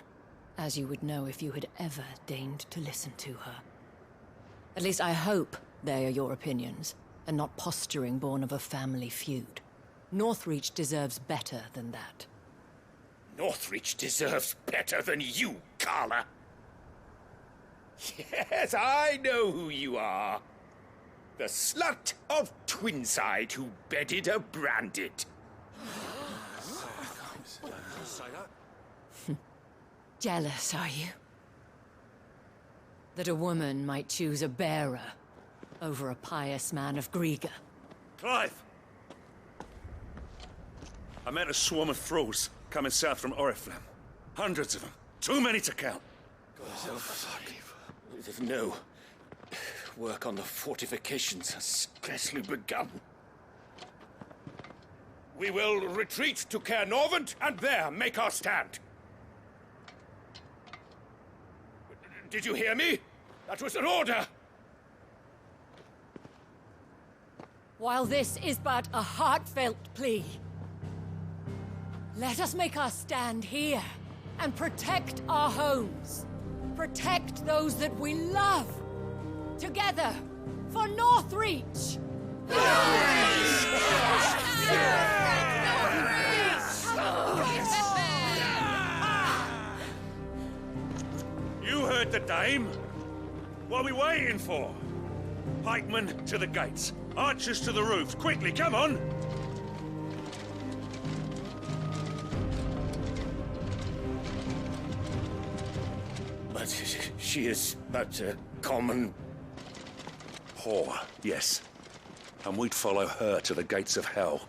as you would know if you had ever deigned to listen to her. At least I hope they are your opinions, and not posturing born of a family feud. Northreach deserves better than that. Northreach deserves better than you, Carla. Yes, I know who you are. The slut of Twinside who bedded a branded. Jealous, are you? That a woman might choose a bearer over a pious man of Griga. Clive! I met a swarm of thralls coming south from Oriflamme. Hundreds of them. Too many to count. No. Work on the fortifications has scarcely begun. We will retreat to Caer Norvent and there make our stand. Did you hear me? That was an order! While this is but a heartfelt plea, let us make our stand here and protect our homes. Protect those that we love. Together, for Northreach! You heard the dame. What are we waiting for? Pikemen to the gates. Archers to the roofs. Quickly, come on! But She is but a common... whore, yes. And we'd follow her to the gates of hell.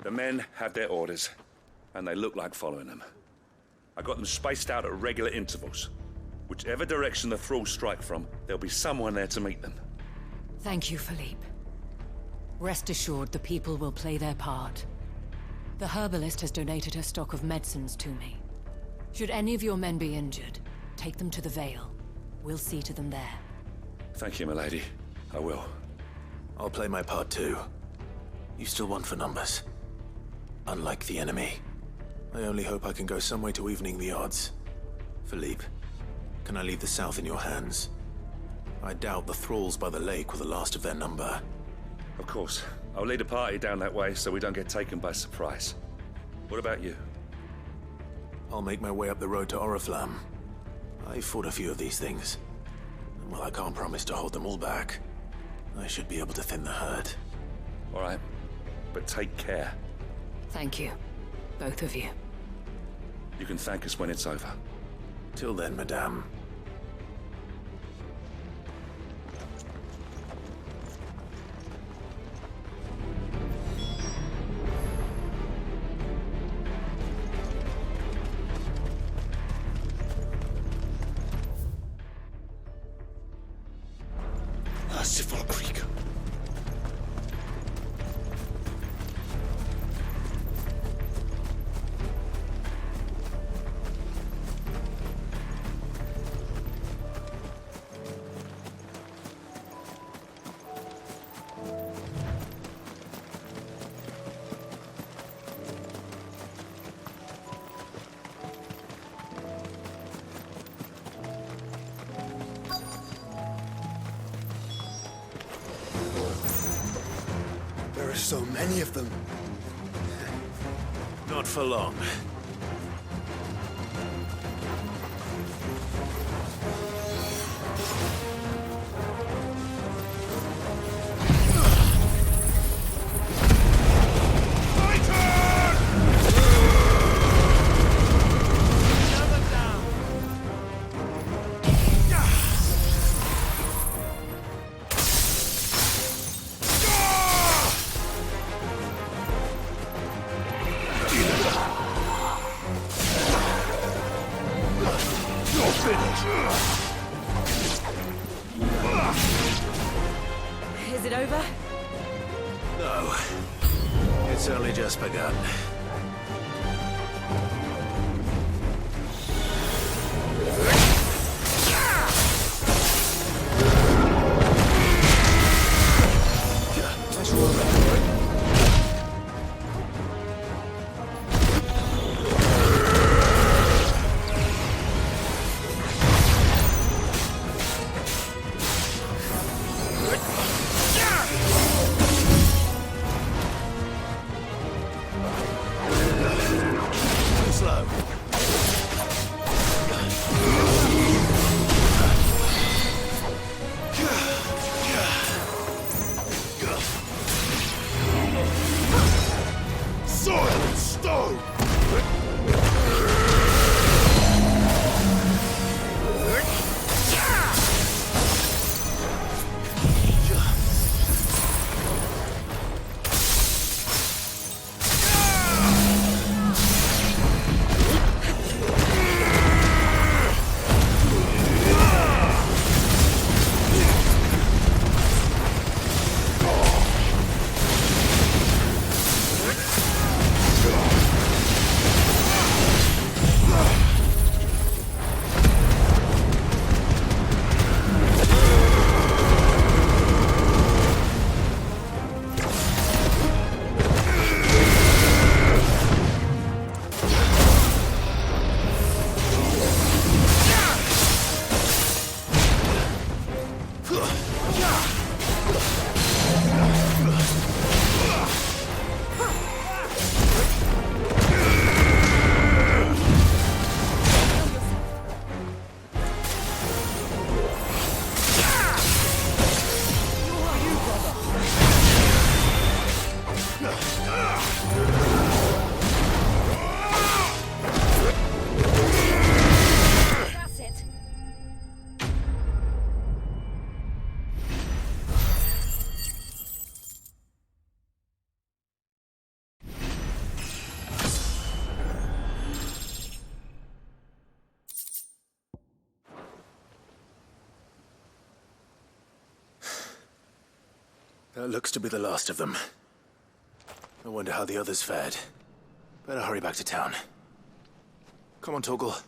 The men have their orders, and they look like following them. I got them spaced out at regular intervals. Whichever direction the thralls strike from, there'll be someone there to meet them. Thank you, Philippe. Rest assured the people will play their part. The herbalist has donated her stock of medicines to me. Should any of your men be injured, take them to the Vale. We'll see to them there. Thank you, milady. I will. I'll play my part too. You still want for numbers. Unlike the enemy. I only hope I can go some way to evening the odds. Philippe, can I leave the south in your hands? I doubt the thralls by the lake were the last of their number. Of course. I'll lead a party down that way so we don't get taken by surprise. What about you? I'll make my way up the road to Oriflamme. I fought a few of these things. And while I can't promise to hold them all back, I should be able to thin the herd. All right. But take care. Thank you. Both of you. You can thank us when it's over. Till then, madame. Merciful Creek. There are so many of them. Not for long. Is it over? No. It's only just begun. That looks to be the last of them. I wonder how the others fared. Better hurry back to town. Come on, Torgal.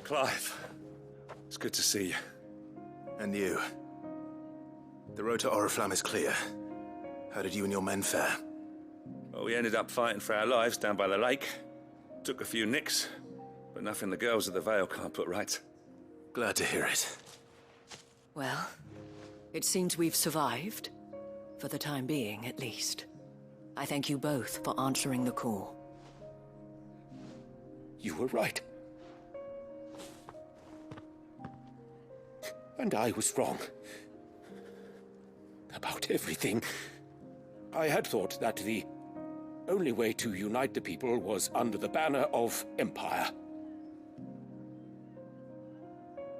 Clive, it's good to see you. And you. The road to Oriflamme is clear. How did you and your men fare? Well, we ended up fighting for our lives down by the lake. Took a few nicks, but nothing the girls of the Vale can't put right. Glad to hear it. Well, it seems we've survived. For the time being, at least. I thank you both for answering the call. You were right. And I was wrong. About everything. I had thought that the only way to unite the people was under the banner of Empire.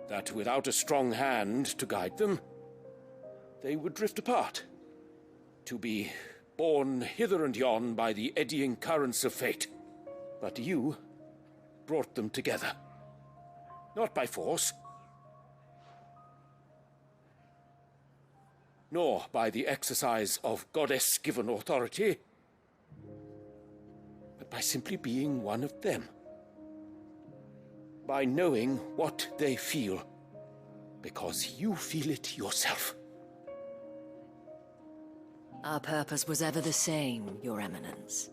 That without a strong hand to guide them, they would drift apart. To be borne hither and yon by the eddying currents of fate. But you brought them together. Not by force, nor by the exercise of goddess-given authority, but by simply being one of them. By knowing what they feel, because you feel it yourself. Our purpose was ever the same, Your Eminence.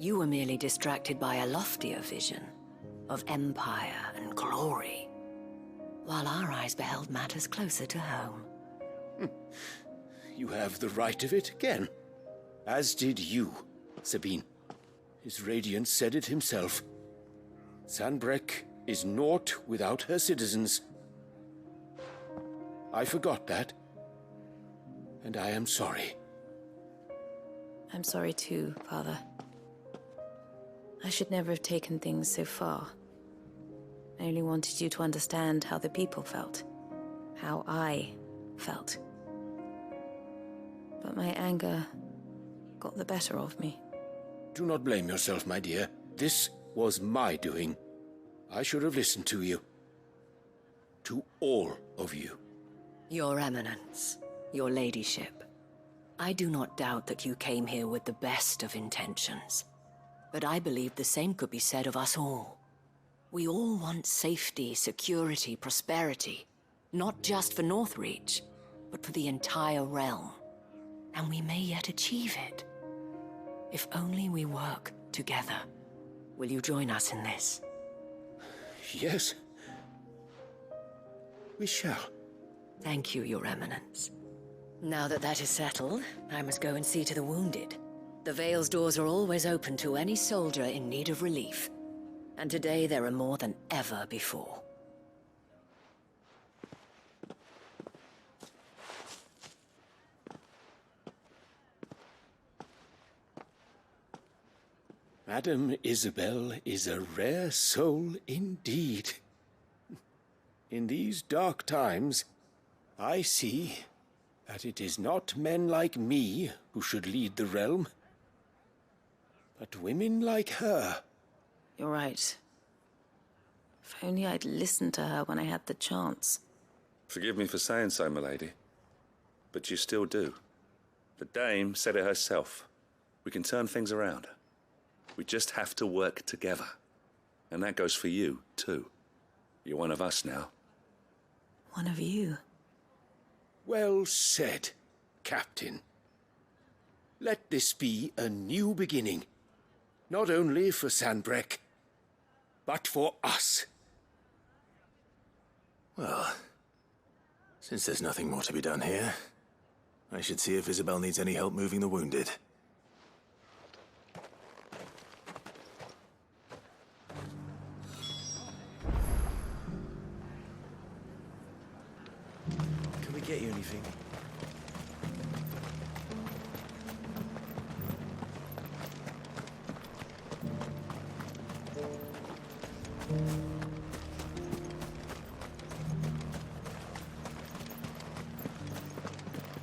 You were merely distracted by a loftier vision of empire and glory, while our eyes beheld matters closer to home. You have the right of it again. As did you, Sabine. His Radiance said it himself. Sanbreque is naught without her citizens. I forgot that, and I am sorry. I'm sorry too, Father. I should never have taken things so far. I only wanted you to understand how the people felt. How I felt. But my anger got the better of me. Do not blame yourself, my dear. This was my doing. I should have listened to you. To all of you. Your Eminence, your Ladyship, I do not doubt that you came here with the best of intentions. But I believe the same could be said of us all. We all want safety, security, prosperity. Not just for Northreach, but for the entire realm. And we may yet achieve it. If only we work together. Will you join us in this? Yes. We shall. Thank you, Your Eminence. Now that that is settled, I must go and see to the wounded. The Vale's doors are always open to any soldier in need of relief. And today there are more than ever before. Madame Isabel is a rare soul indeed. In these dark times, I see that it is not men like me who should lead the realm, but women like her. You're right. If only I'd listened to her when I had the chance. Forgive me for saying so, milady, but you still do. The Dame said it herself. We can turn things around. We just have to work together. And that goes for you, too. You're one of us now. One of you? Well said, Captain. Let this be a new beginning. Not only for Sanbreque, but for us. Well, since there's nothing more to be done here, I should see if Isabel needs any help moving the wounded. Can we get you anything?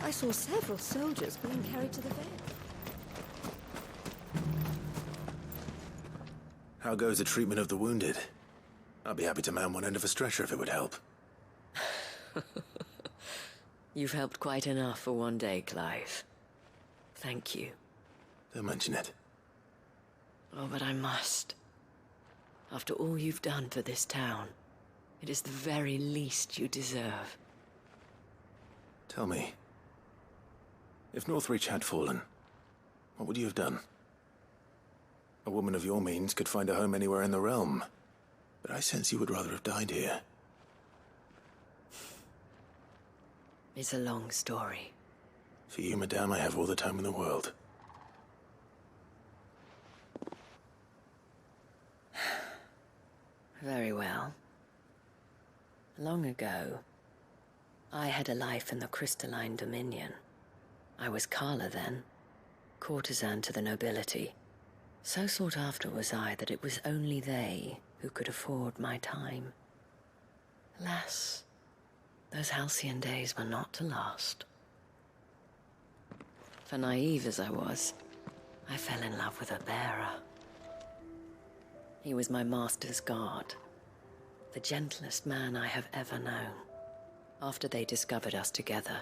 I saw several soldiers being carried to the Vale. How goes the treatment of the wounded? I'd be happy to man one end of a stretcher if it would help. You've helped quite enough for one day, Clive. Thank you. Don't mention it. Oh, but I must. After all you've done for this town, it is the very least you deserve. Tell me, if Northreach had fallen, what would you have done? A woman of your means could find a home anywhere in the realm, but I sense you would rather have died here. It's a long story. For you, madame, I have all the time in the world. Very well. Long ago, I had a life in the Crystalline Dominion. I was Carla then, courtesan to the nobility. So sought after was I that it was only they who could afford my time. Alas, those halcyon days were not to last. For naive as I was, I fell in love with a bearer. He was my master's guard, the gentlest man I have ever known. After they discovered us together,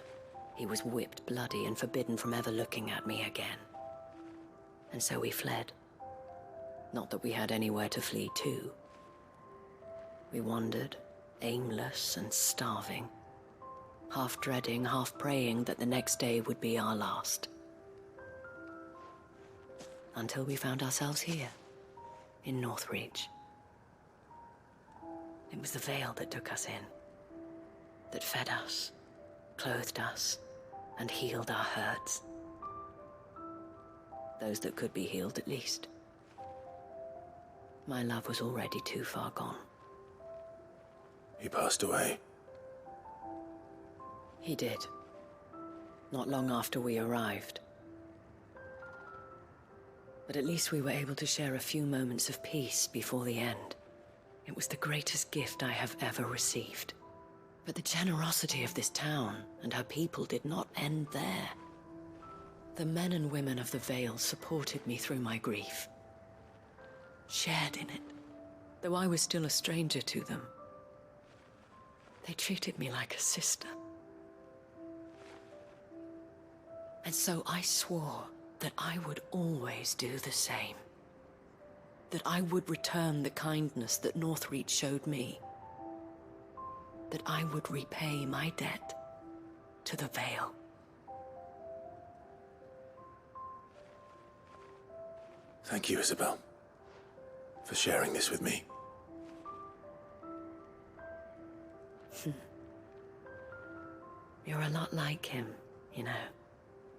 he was whipped bloody and forbidden from ever looking at me again. And so we fled. Not that we had anywhere to flee to. We wandered, aimless and starving, half dreading, half praying that the next day would be our last. Until we found ourselves here, in Northreach. It was the Vale that took us in, that fed us, clothed us, and healed our hurts. Those that could be healed, at least. My love was already too far gone. He passed away. He did. Not long after we arrived. But at least we were able to share a few moments of peace before the end. It was the greatest gift I have ever received. But the generosity of this town and her people did not end there. The men and women of the Vale supported me through my grief. Shared in it, though I was still a stranger to them. They treated me like a sister. And so I swore that I would always do the same. That I would return the kindness that Northreach showed me. That I would repay my debt to the Vale. Thank you, Isabel, for sharing this with me. You're a lot like him, you know.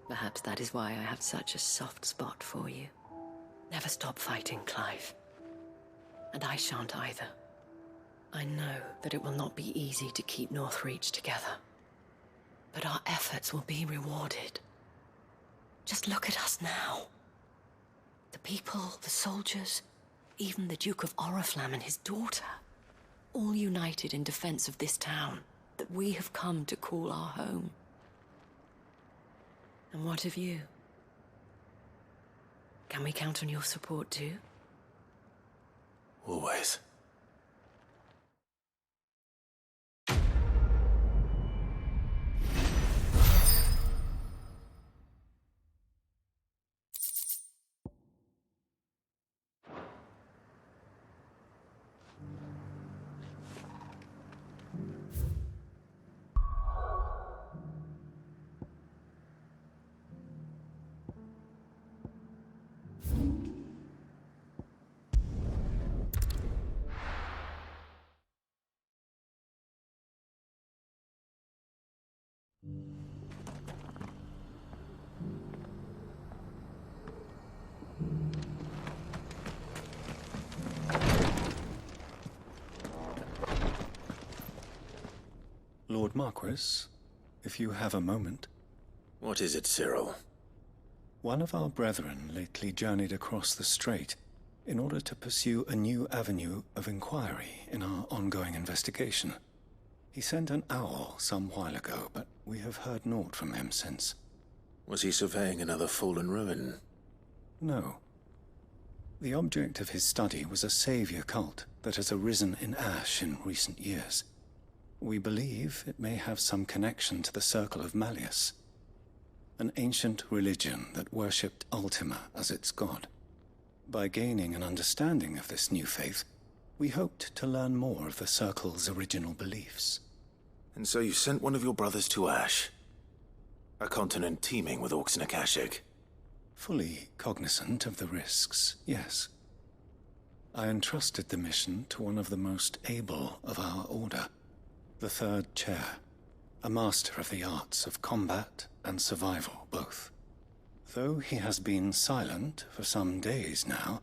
Perhaps that is why I have such a soft spot for you. Never stop fighting, Clive. And I shan't either. I know that it will not be easy to keep Northreach together. But our efforts will be rewarded. Just look at us now. The people, the soldiers, even the Duke of Oriflamme and his daughter, all united in defense of this town that we have come to call our home. And what of you? Can we count on your support too? Always. Lord Marquis, if you have a moment. What is it, Cyril? One of our brethren lately journeyed across the strait in order to pursue a new avenue of inquiry in our ongoing investigation. He sent an owl some while ago, but We have heard naught from him since. Was he surveying another fallen ruin? No. The object of his study was a savior cult that has arisen in Ash in recent years. We believe it may have some connection to the Circle of Malleus, an ancient religion that worshipped Ultima as its god. By gaining an understanding of this new faith, we hoped to learn more of the Circle's original beliefs. And so you sent one of your brothers to Ash, a continent teeming with orcs and Akashic. Fully cognizant of the risks, yes. I entrusted the mission to one of the most able of our order, the Third Chair, a master of the arts of combat and survival both. Though he has been silent for some days now,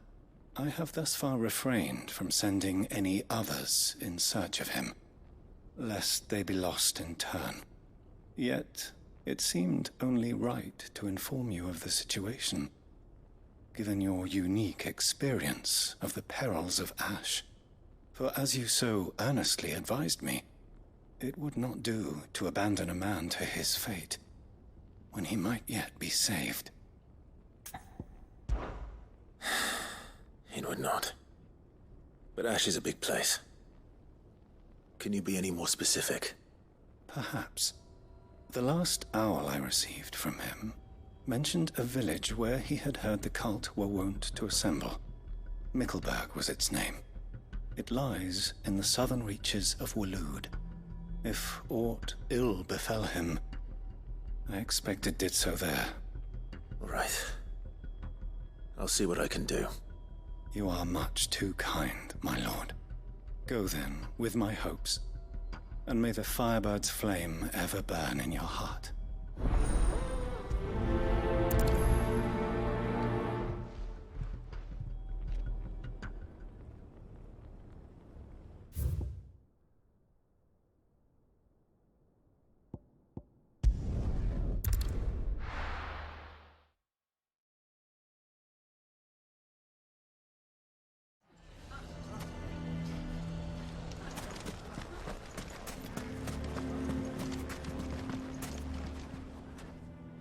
I have thus far refrained from sending any others in search of him, lest they be lost in turn. Yet, it seemed only right to inform you of the situation, given your unique experience of the perils of Ash. For as you so earnestly advised me, it would not do to abandon a man to his fate, when he might yet be saved. It would not. But Ash is a big place. Can you be any more specific? Perhaps. The last owl I received from him mentioned a village where he had heard the cult were wont to assemble. Mickleburg was its name. It lies in the southern reaches of Waloed. If aught ill befell him, I expect it did so there. Right. I'll see what I can do. You are much too kind, my lord. Go then, with my hopes, and may the Firebird's flame ever burn in your heart.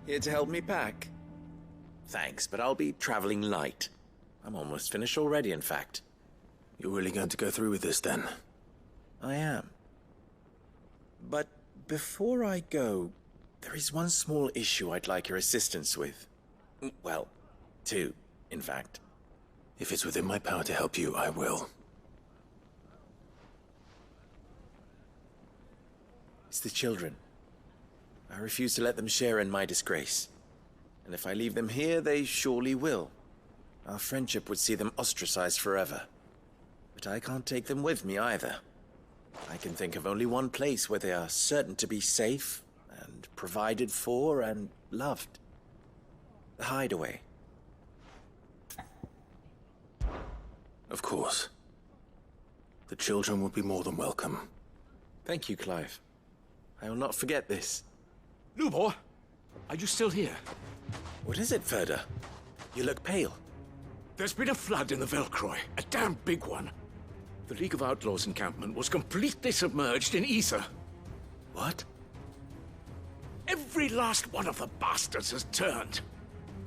Here to help me pack? Thanks, but I'll be traveling light. I'm almost finished already, in fact. You're really going to go through with this, then? I am. But before I go, there is one small issue I'd like your assistance with. Well, two, in fact. If it's within my power to help you, I will. It's the children. I refuse to let them share in my disgrace. And if I leave them here, they surely will. Our friendship would see them ostracized forever. But I can't take them with me either. I can think of only one place where they are certain to be safe and provided for and loved. The Hideaway. Of course. The children would be more than welcome. Thank you, Clive. I will not forget this. Lubor, are you still here? What is it, Ferda? You look pale. There's been a flood in the Velcroy, a damn big one. The League of Outlaws encampment was completely submerged in ether. What? Every last one of the bastards has turned,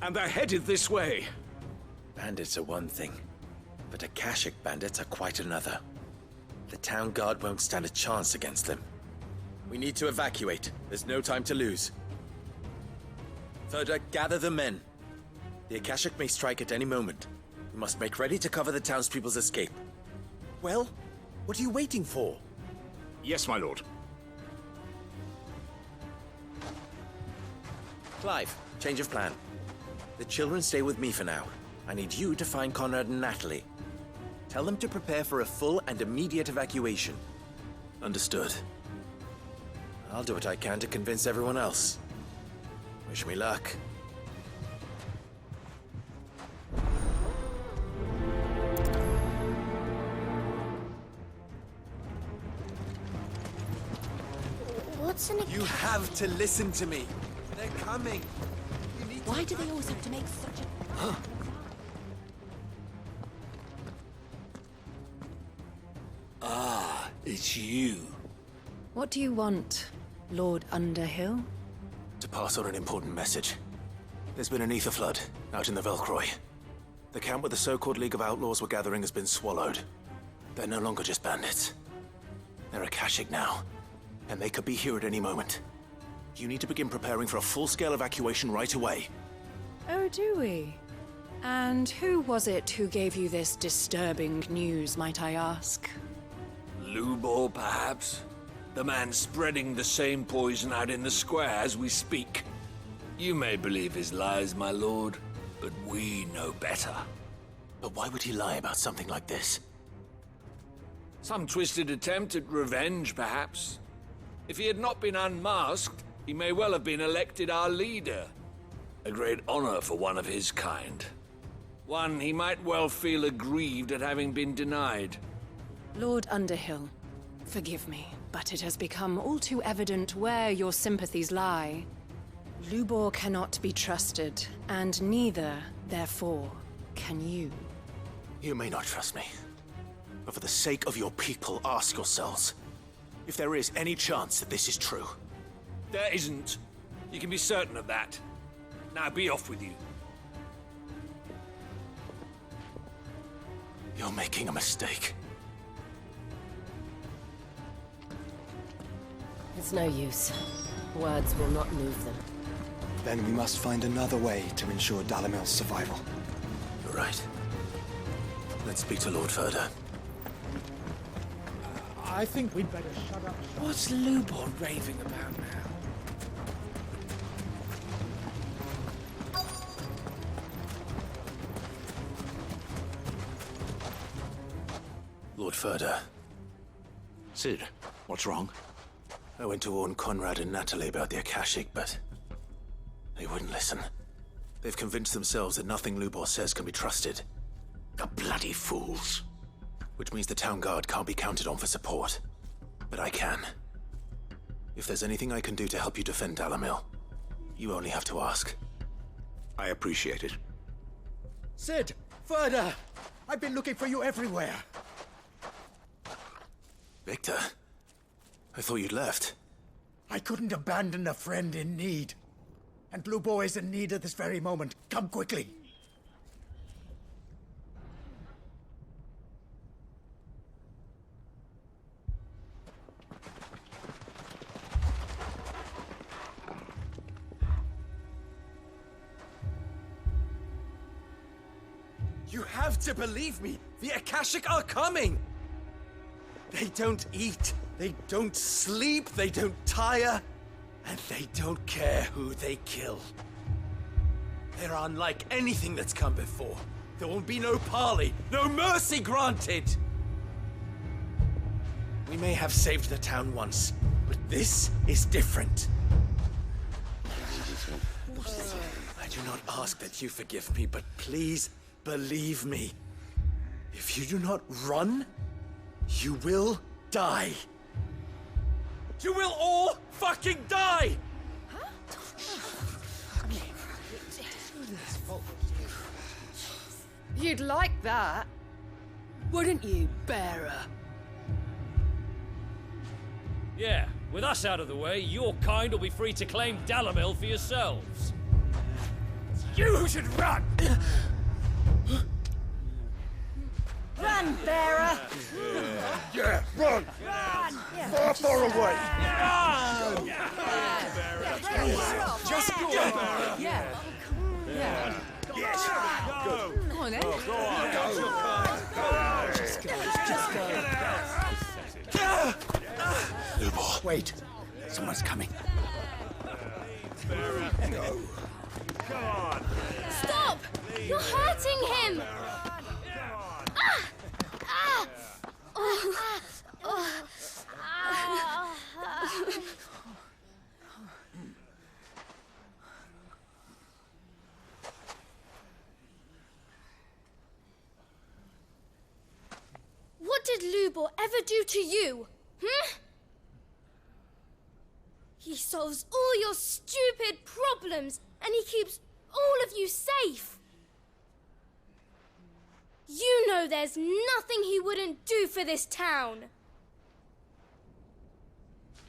and they're headed this way. Bandits are one thing, but Akashic bandits are quite another. The town guard won't stand a chance against them. We need to evacuate. There's no time to lose. Ferda, gather the men. The Akashic may strike at any moment. We must make ready to cover the townspeople's escape. Well, what are you waiting for? Yes, my lord. Clive, change of plan. The children stay with me for now. I need you to find Conrad and Natalie. Tell them to prepare for a full and immediate evacuation. Understood. I'll do what I can to convince everyone else. Wish me luck. What's in a... You have to listen to me. They're coming. Why do they always have to make such a... Ah, it's you. What do you want, Lord Underhill? To pass on an important message. There's been an ether flood out in the Velcroy. The camp where the so-called League of Outlaws were gathering has been swallowed. They're no longer just bandits. They're Akashic now, and they could be here at any moment. You need to begin preparing for a full-scale evacuation right away. Oh, do we? And who was it who gave you this disturbing news, might I ask? Lubor, perhaps? The man spreading the same poison out in the square as we speak. You may believe his lies, my lord, but we know better. But why would he lie about something like this? Some twisted attempt at revenge, perhaps. If he had not been unmasked, he may well have been elected our leader. A great honor for one of his kind. One he might well feel aggrieved at having been denied. Lord Underhill, forgive me, but it has become all too evident where your sympathies lie. Lubor cannot be trusted, and neither, therefore, can you. You may not trust me, but for the sake of your people, ask yourselves if there is any chance that this is true. There isn't. You can be certain of that. Now be off with you. You're making a mistake. It's no use. Words will not move them. Then we must find another way to ensure Dalamil's survival. You're right. Let's speak to Lord Ferda. I think we'd better shut up. What's Lubor raving about now? Lord Ferda. Sid, what's wrong? I went to warn Conrad and Natalie about the Akashic, but they wouldn't listen. They've convinced themselves that nothing Lubor says can be trusted. The bloody fools. Which means the town guard can't be counted on for support. But I can. If there's anything I can do to help you defend Dalamil, you only have to ask. I appreciate it. Sid! Ferda! I've been looking for you everywhere. Victor? I thought you'd left. I couldn't abandon a friend in need. And Lubor is in need at this very moment. Come quickly. You have to believe me! The Akashic are coming! They don't eat, they don't sleep, they don't tire, and they don't care who they kill. They're unlike anything that's come before. There will be no parley, no mercy granted! We may have saved the town once, but this is different. I do not ask that you forgive me, but please believe me. If you do not run, you will die. You will all fucking die! You'd like that, wouldn't you, bearer? Yeah, with us out of the way, your kind will be free to claim Dalamil for yourselves. You should run! Run, bearer! Yeah, run! Run! Far, far away! Run! Just go! Yeah. Yeah. Yes! Go! Come on, then. Go on! Go! Just go! Lubor. Wait. Someone's coming. Go. Come on! Stop! You're hurting him! Ah! Ah! Oh. Oh. Ah. What did Lubor ever do to you? He solves all your stupid problems, and he keeps all of you safe. You know there's nothing he wouldn't do for this town.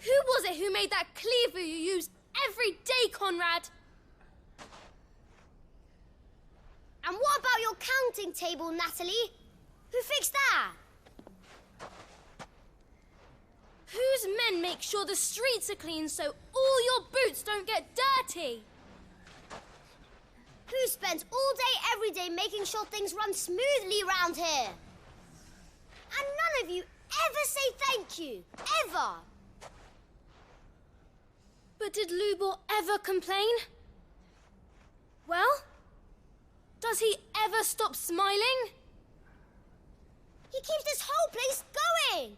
Who was it who made that cleaver you use every day, Conrad. And what about your counting table, Natalie? Who fixed that? Whose men make sure the streets are clean so all your boots don't get dirty? Who spends all day, every day making sure things run smoothly round here? And none of you ever say thank you. Ever. But did Lubor ever complain? Well, does he ever stop smiling? He keeps this whole place going.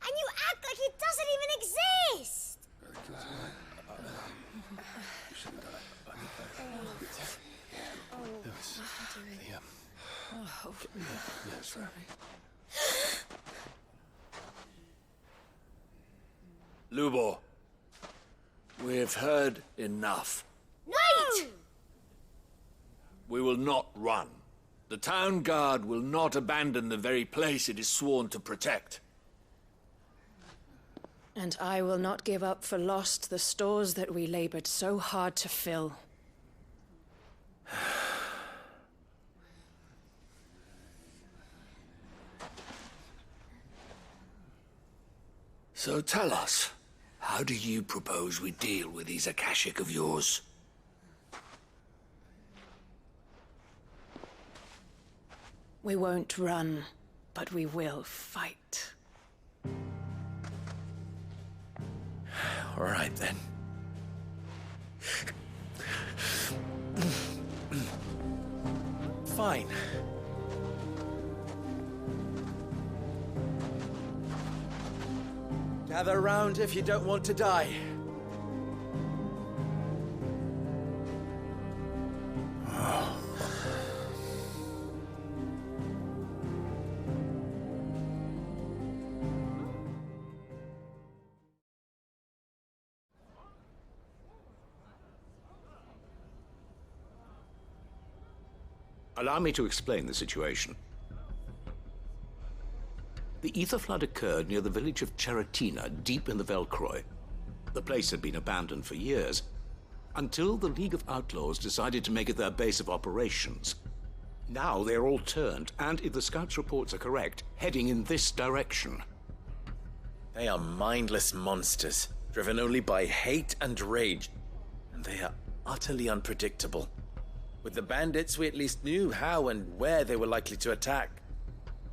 And you act like it doesn't even exist. Lubor, we've heard enough. Wait! We will not run. The town guard will not abandon the very place it is sworn to protect. And I will not give up for lost the stores that we labored so hard to fill. So tell us, how do you propose we deal with these Akashic of yours? We won't run, but we will fight. All right, then. Fine. Gather round if you don't want to die. Allow me to explain the situation. The ether flood occurred near the village of Cheratina, deep in the Velcroy. The place had been abandoned for years, until the League of Outlaws decided to make it their base of operations. Now they're all turned, and if the scouts' reports are correct, heading in this direction. They are mindless monsters, driven only by hate and rage, and they are utterly unpredictable. With the bandits, we at least knew how and where they were likely to attack.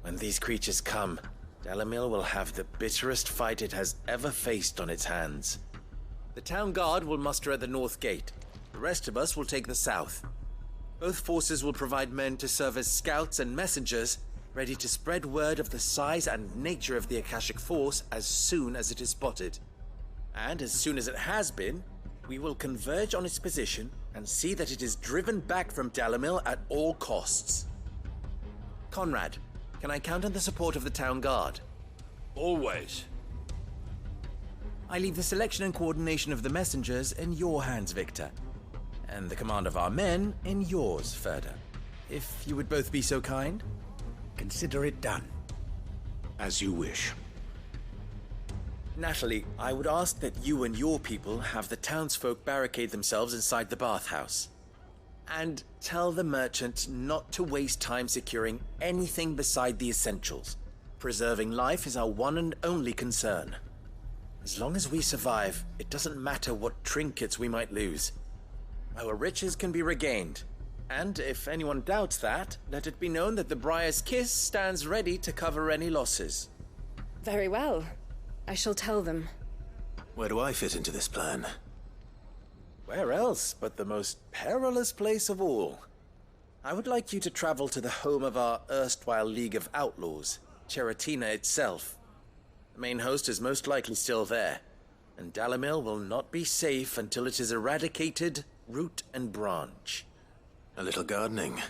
When these creatures come, Dalimil will have the bitterest fight it has ever faced on its hands. The town guard will muster at the north gate. The rest of us will take the south. Both forces will provide men to serve as scouts and messengers, ready to spread word of the size and nature of the Akashic force as soon as it is spotted. And as soon as it has been, we will converge on its position and see that it is driven back from Dalimil at all costs. Conrad, can I count on the support of the town guard? Always. I leave the selection and coordination of the messengers in your hands, Victor. And the command of our men in yours, Ferda. If you would both be so kind. Consider it done. As you wish. Natalie, I would ask that you and your people have the townsfolk barricade themselves inside the bathhouse. And tell the merchant not to waste time securing anything beside the essentials. Preserving life is our one and only concern. As long as we survive, it doesn't matter what trinkets we might lose. Our riches can be regained. And if anyone doubts that, let it be known that the Briar's Kiss stands ready to cover any losses. Very well. I shall tell them. Where do I fit into this plan? Where else but the most perilous place of all? I would like you to travel to the home of our erstwhile League of Outlaws, Cheratina itself. The main host is most likely still there, and Dalimil will not be safe until it is eradicated, root and branch. A little gardening.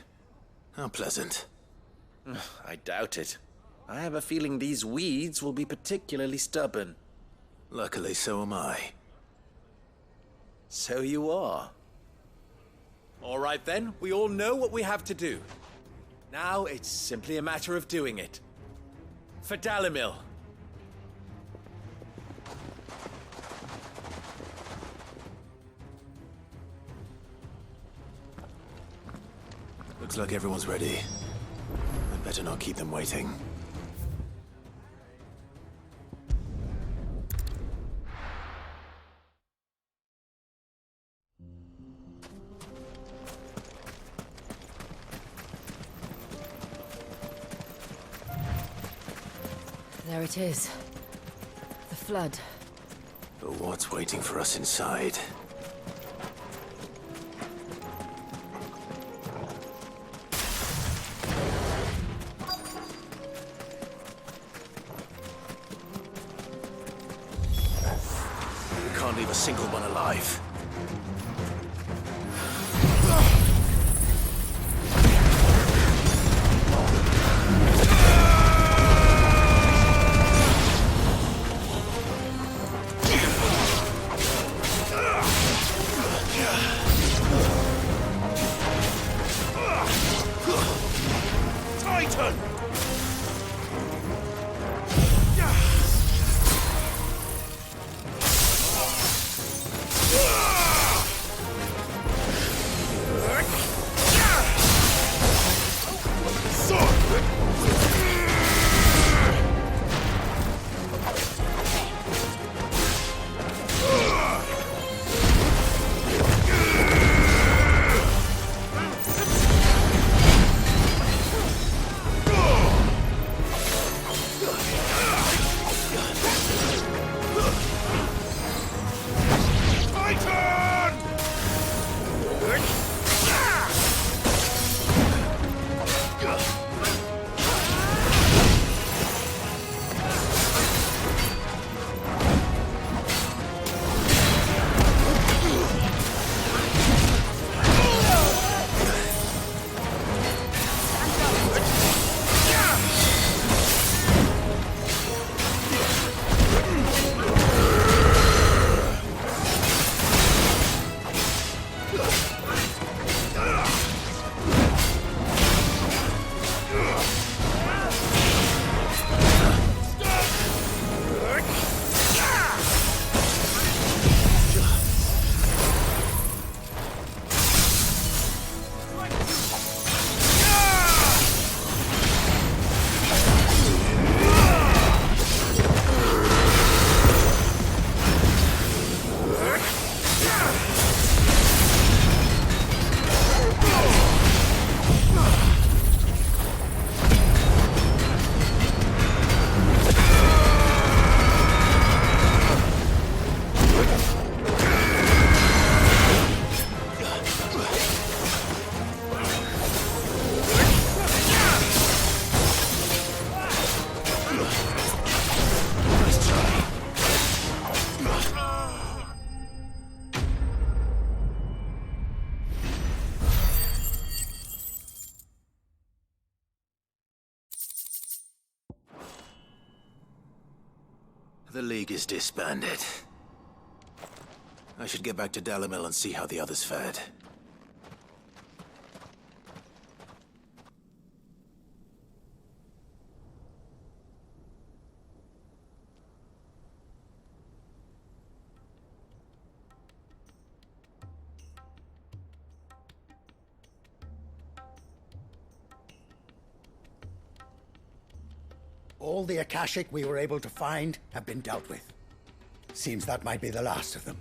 How pleasant. I doubt it. I have a feeling these weeds will be particularly stubborn. Luckily, so am I. So you are. All right then, we all know what we have to do. Now it's simply a matter of doing it. For Dalimil. Looks like everyone's ready. I'd better not keep them waiting. There it is. The flood. But what's waiting for us inside? We can't leave a single one alive. The League is disbanded. I should get back to Dalimil and see how the others fared. All the Akashic we were able to find have been dealt with. Seems that might be the last of them.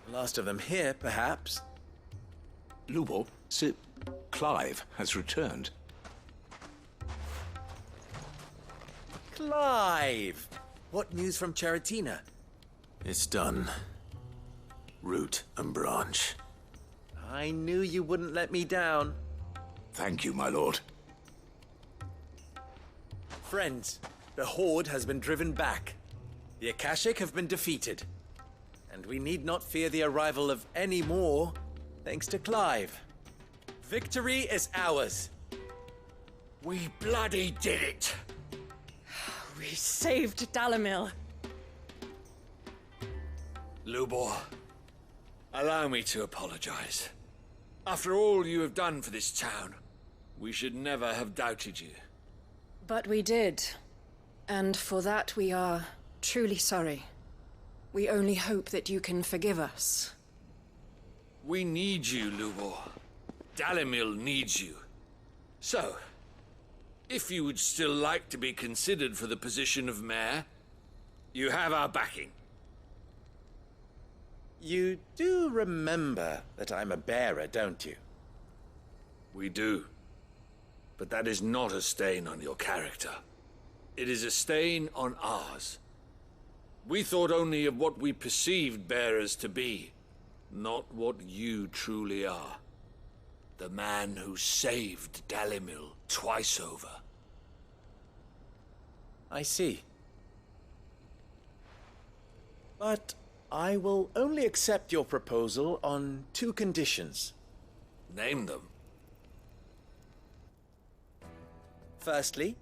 The last of them here, perhaps. Lubo, Sir Clive has returned. Clive! What news from Charatina? It's done. Root and branch. I knew you wouldn't let me down. Thank you, my lord. Friends, the Horde has been driven back. The Akashic have been defeated. And we need not fear the arrival of any more, thanks to Clive. Victory is ours. We bloody did it! We saved Dalimil. Lubor, allow me to apologize. After all you have done for this town, we should never have doubted you. But we did. And for that we are truly sorry. We only hope that you can forgive us. We need you, Lubor. Dalimil needs you. So, if you would still like to be considered for the position of mayor, you have our backing. You do remember that I'm a bearer, don't you? We do. But that is not a stain on your character. It is a stain on ours. We thought only of what we perceived bearers to be, not what you truly are. The man who saved Dalimil twice over. I see. But I will only accept your proposal on 2 conditions. Name them. Firstly,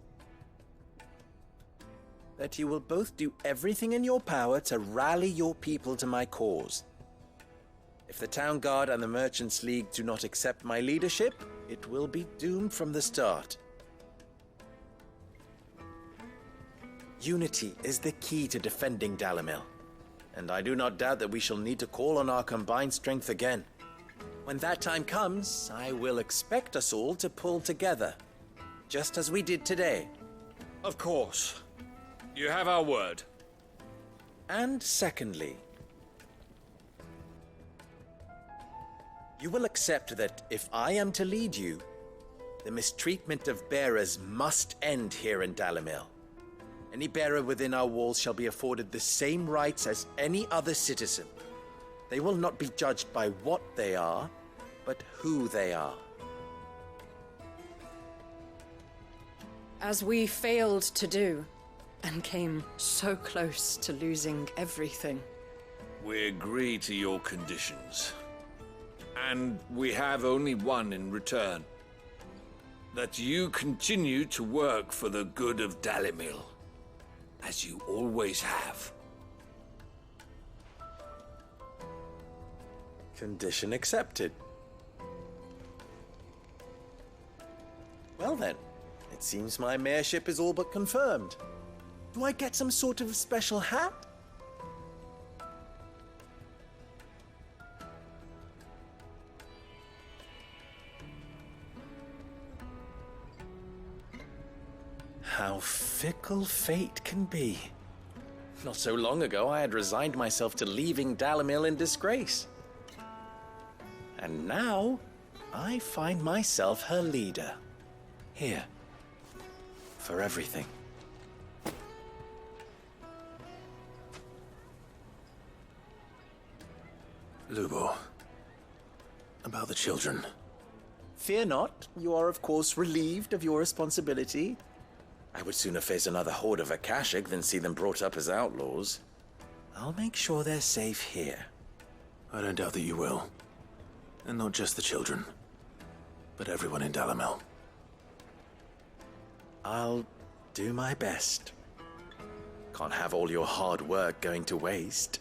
that you will both do everything in your power to rally your people to my cause. If the Town Guard and the Merchants League do not accept my leadership, it will be doomed from the start. Unity is the key to defending Dalimil, and I do not doubt that we shall need to call on our combined strength again. When that time comes, I will expect us all to pull together, just as we did today. Of course. You have our word. And secondly, you will accept that if I am to lead you, the mistreatment of bearers must end here in Dalimil. Any bearer within our walls shall be afforded the same rights as any other citizen. They will not be judged by what they are, but who they are. As we failed to do, and came so close to losing everything. We agree to your conditions. And we have only one in return. That you continue to work for the good of Dalimil, as you always have. Condition accepted. Well then, it seems my mayorship is all but confirmed. Do I get some sort of special hat? How fickle fate can be. Not so long ago, I had resigned myself to leaving Dalimil in disgrace. And now, I find myself her leader. Here. For everything. Lubo, about the children. Fear not, you are of course relieved of your responsibility. I would sooner face another horde of Akashic than see them brought up as outlaws. I'll make sure they're safe here. I don't doubt that you will. And not just the children, but everyone in Dalimil. I'll do my best. Can't have all your hard work going to waste.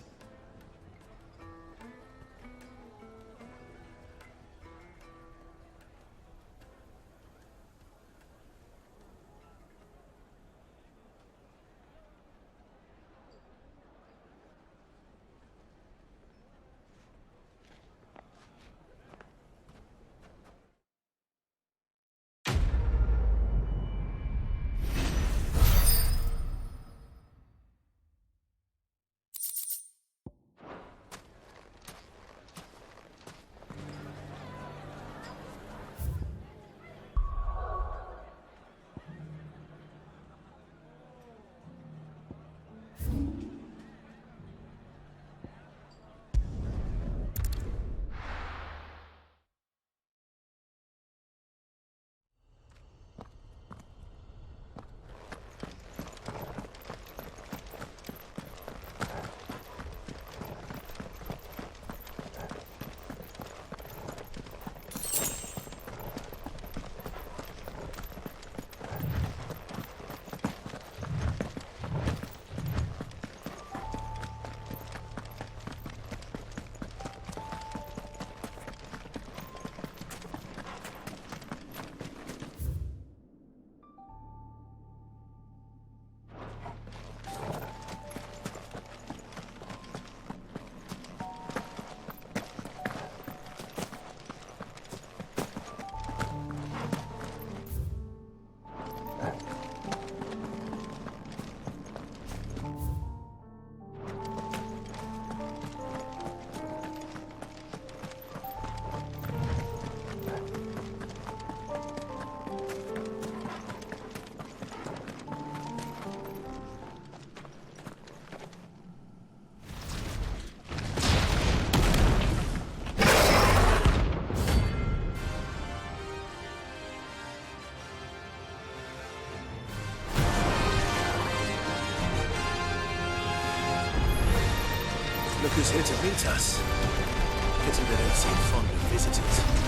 Look who's here to meet us. Pity they don't seem fond of visitors.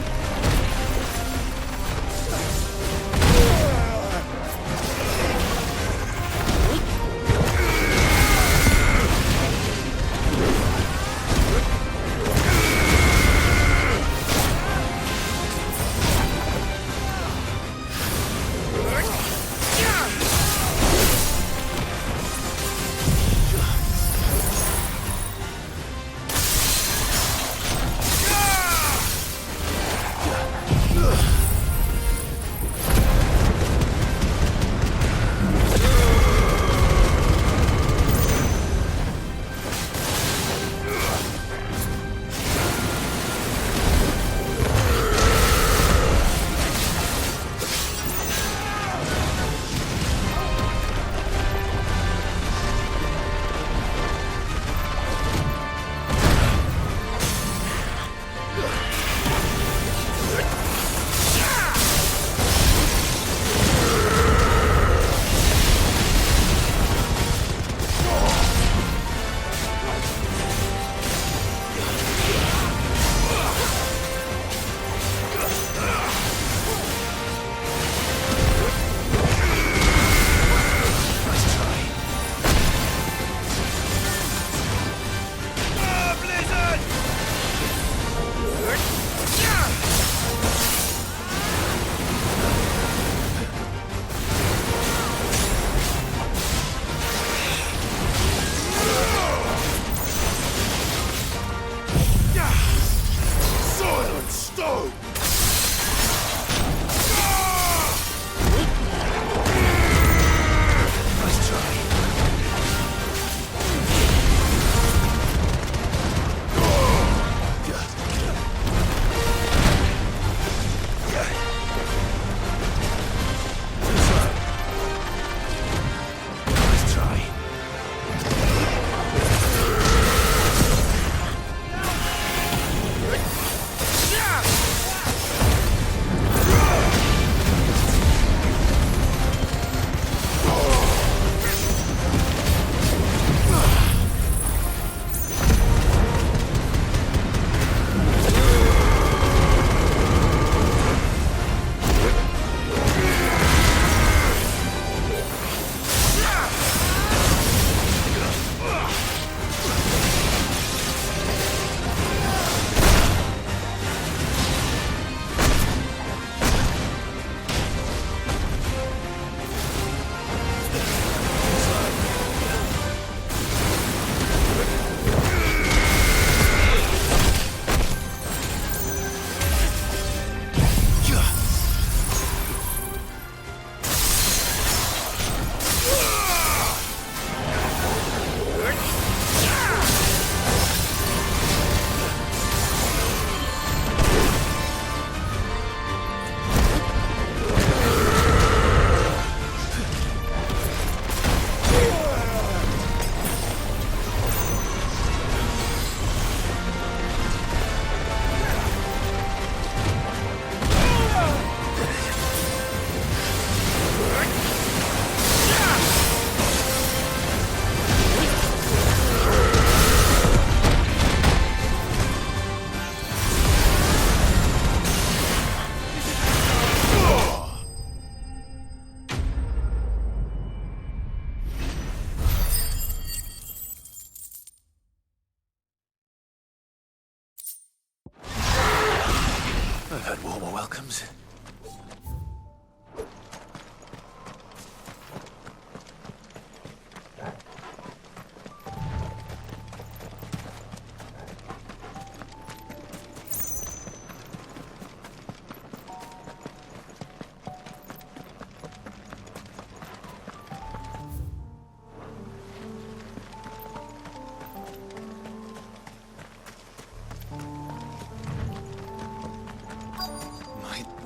I've had warmer welcomes.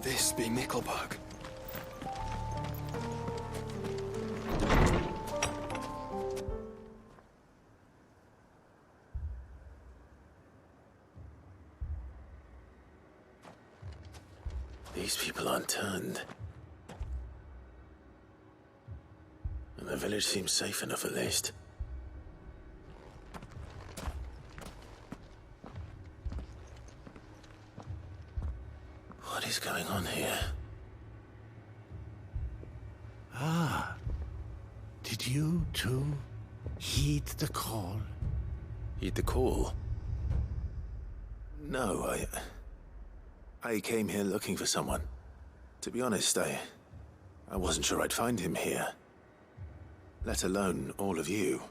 This be Mickelberg. These people aren't turned. And the village seems safe enough at least. What is going on here? Ah. Did you, too, heed the call? Heed the call? No, I came here looking for someone. To be honest, I wasn't sure I'd find him here. Let alone all of you.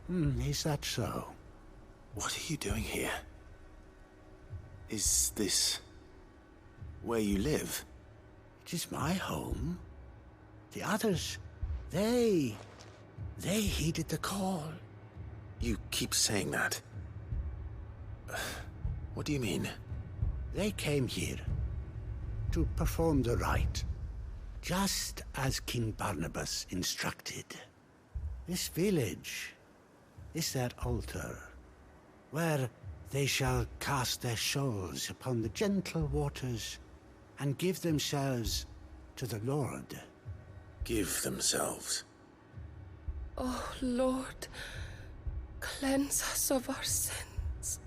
Is that so? What are you doing here? Is this where you live? It is my home. The others, they heeded the call. You keep saying that. What do you mean? They came here to perform the rite, just as King Barnabas instructed. This village is their altar, where they shall cast their shoals upon the gentle waters and give themselves to the Lord. Give themselves? Oh, Lord, cleanse us of our sins.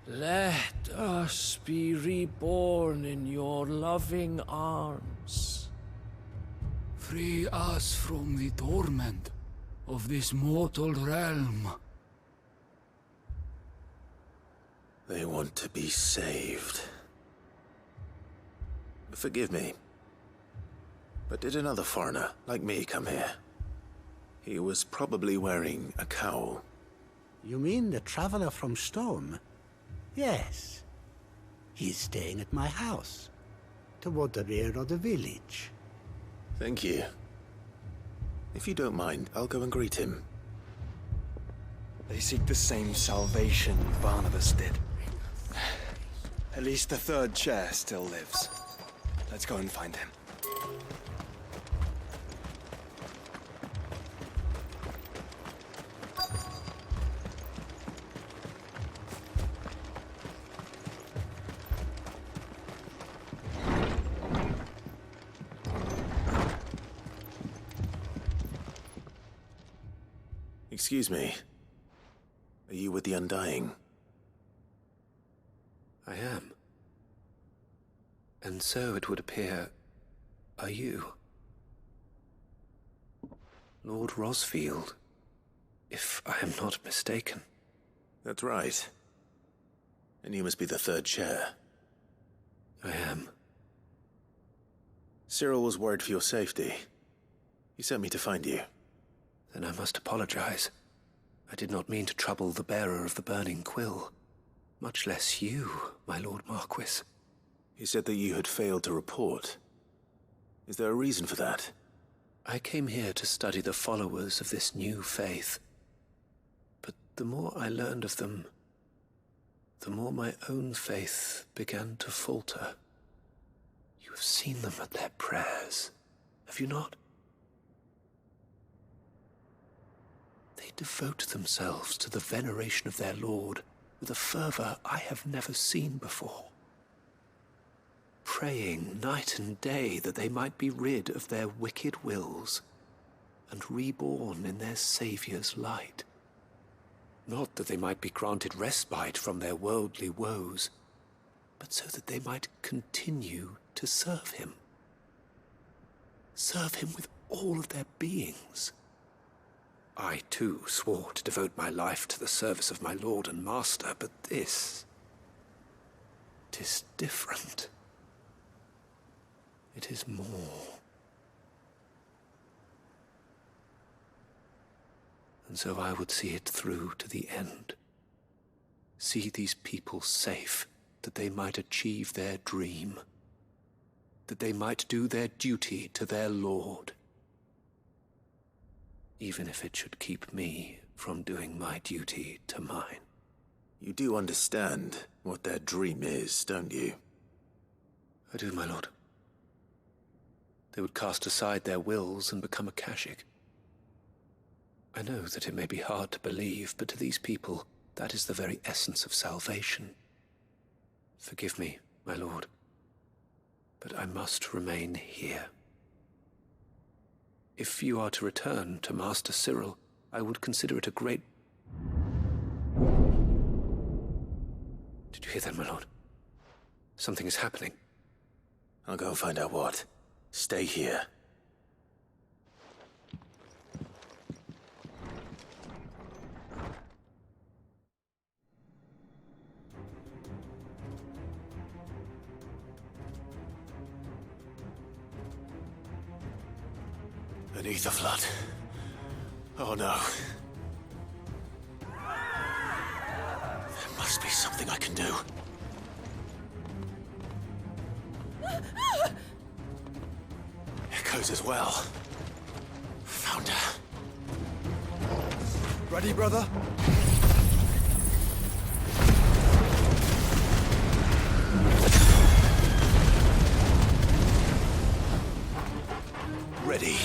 Let us be reborn in your loving arms. Free us from the torment of this mortal realm. They want to be saved. Forgive me, but did another foreigner like me come here? He was probably wearing a cowl. You mean the traveler from Storm? Yes. He is staying at my house, toward the rear of the village. Thank you. If you don't mind, I'll go and greet him. They seek the same salvation Barnabas did. At least the third chair still lives. Let's go and find him. Excuse me. Are you with the Undying? I am. And so it would appear, are you? Lord Rosfield, if I am not mistaken. That's right. And you must be the third chair. I am. Cyril was worried for your safety. He sent me to find you. Then I must apologize. I did not mean to trouble the bearer of the burning quill. Much less you, my Lord Marquis. He said that you had failed to report. Is there a reason for that? I came here to study the followers of this new faith. But the more I learned of them, the more my own faith began to falter. You have seen them at their prayers, have you not? They devote themselves to the veneration of their Lord with a fervor I have never seen before. Praying night and day that they might be rid of their wicked wills and reborn in their Saviour's light. Not that they might be granted respite from their worldly woes, but so that they might continue to serve him. Serve him with all of their beings. I, too, swore to devote my life to the service of my Lord and Master, but this... 'tis different. It is more. And so I would see it through to the end. See these people safe, that they might achieve their dream. That they might do their duty to their Lord. Even if it should keep me from doing my duty to mine. You do understand what their dream is, don't you? I do, my lord. They would cast aside their wills and become Akashic. I know that it may be hard to believe, but to these people, that is the very essence of salvation. Forgive me, my lord, but I must remain here. If you are to return to Master Cyril, I would consider it a great... Did you hear that, my lord? Something is happening. I'll go and find out what. Stay here. Beneath the flood. Oh no. There must be something I can do. Echoes as well. Found her. Ready, brother? Ready.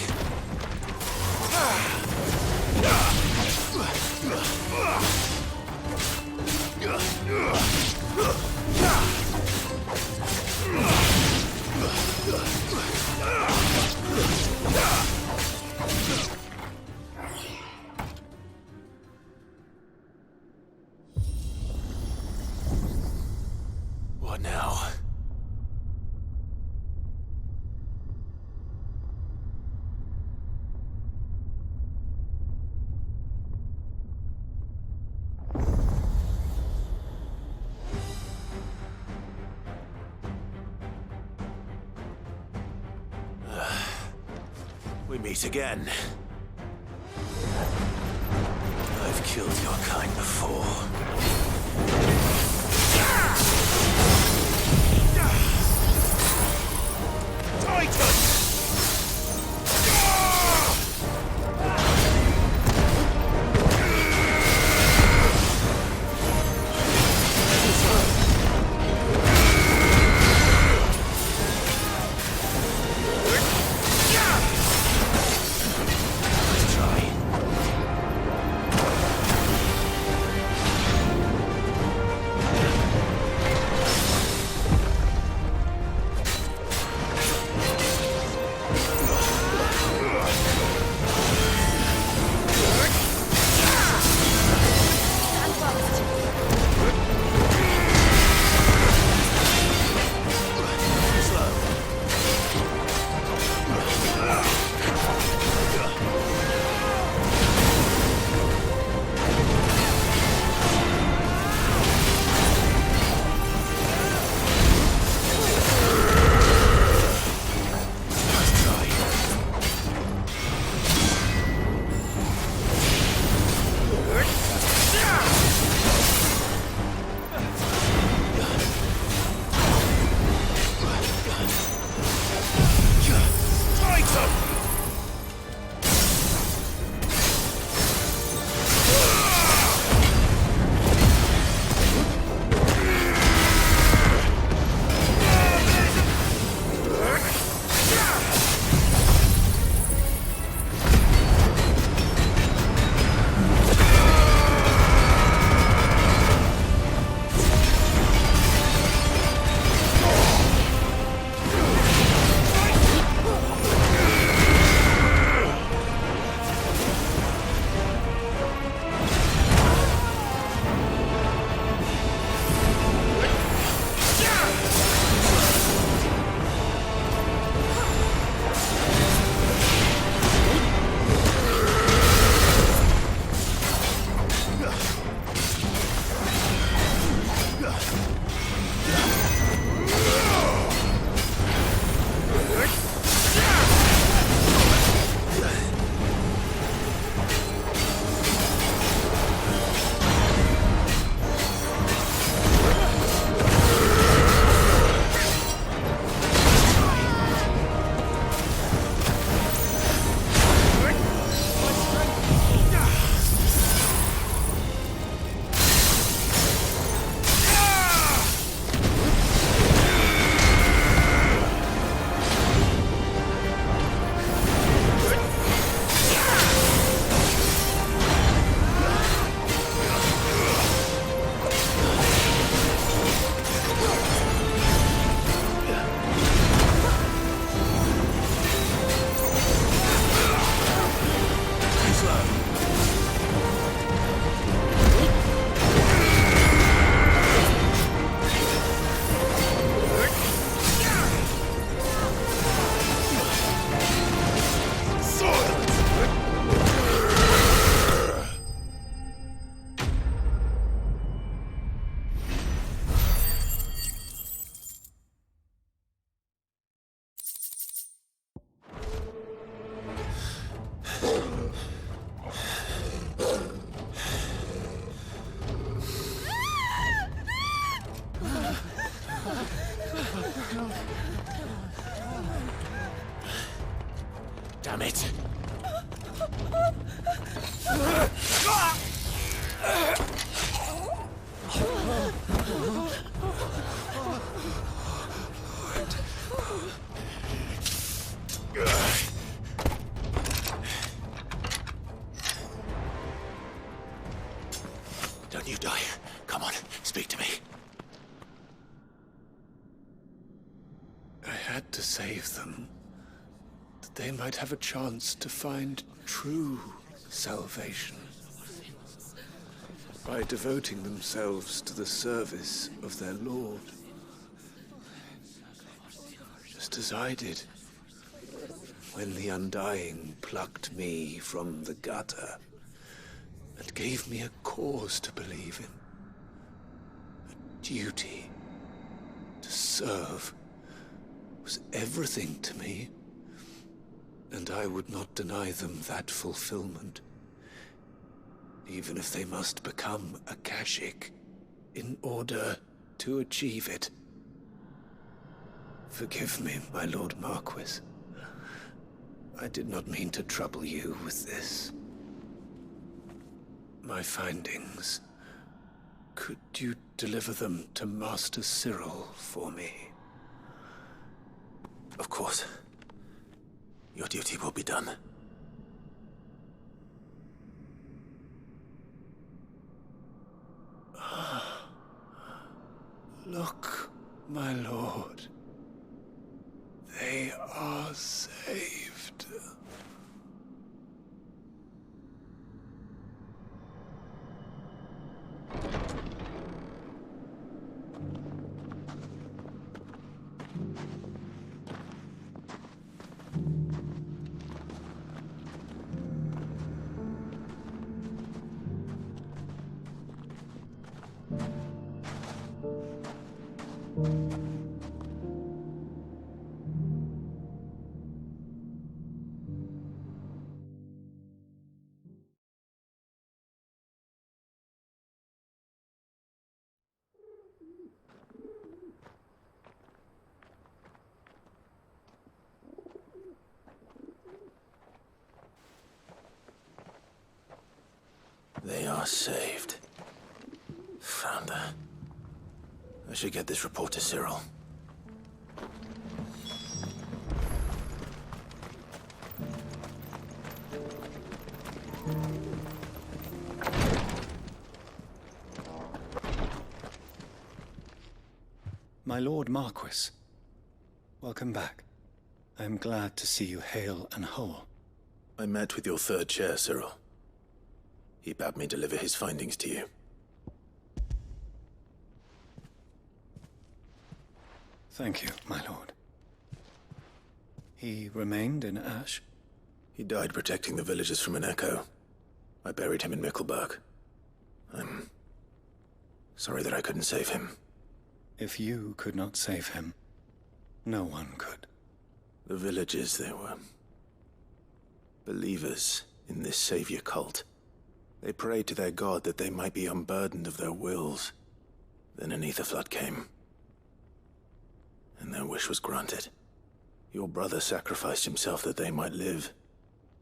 What now? We meet again. I've killed your kind before. Titan! Damn it! Don't you die. Come on, speak to me. I had to save them, that they might have a chance to find true salvation by devoting themselves to the service of their Lord. Just as I did when the Undying plucked me from the gutter and gave me a cause to believe in. A duty to serve was everything to me, and I would not deny them that fulfillment, even if they must become a Kashik in order to achieve it. Forgive me, my Lord Marquis. I did not mean to trouble you with this. My findings. Could you deliver them to Master Cyril for me? Of course. Your duty will be done. Look, my lord. They are saved. They are saved. Founder. I should get this report to Cyril. My Lord Marquis, welcome back. I am glad to see you hale and whole. I met with your third chair, Cyril. He bade me deliver his findings to you. Thank you, my lord. He remained in Ash? He died protecting the villagers from an echo. I buried him in Mickelberg. I'm sorry that I couldn't save him. If you could not save him, no one could. The villagers, they were believers in this savior cult. They prayed to their god that they might be unburdened of their wills. Then an ether flood came, and their wish was granted. Your brother sacrificed himself that they might live,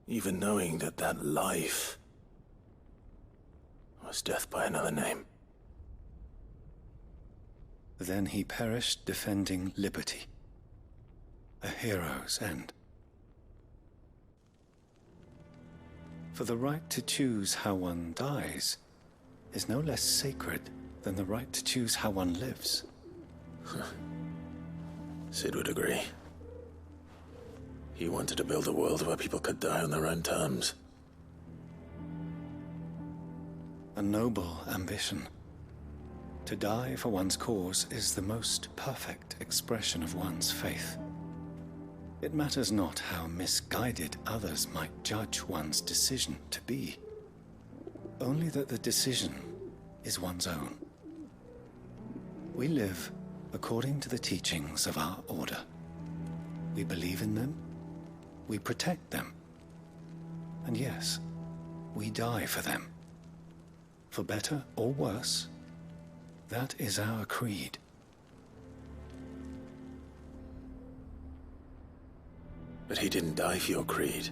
even knowing that that life was death by another name. Then he perished defending liberty. A hero's end. For the right to choose how one dies is no less sacred than the right to choose how one lives. Sid would agree. He wanted to build a world where people could die on their own terms. A noble ambition. To die for one's cause is the most perfect expression of one's faith. It matters not how misguided others might judge one's decision to be. Only that the decision is one's own. We live according to the teachings of our order. We believe in them, we protect them, and yes, we die for them. For better or worse, that is our creed. But he didn't die for your creed.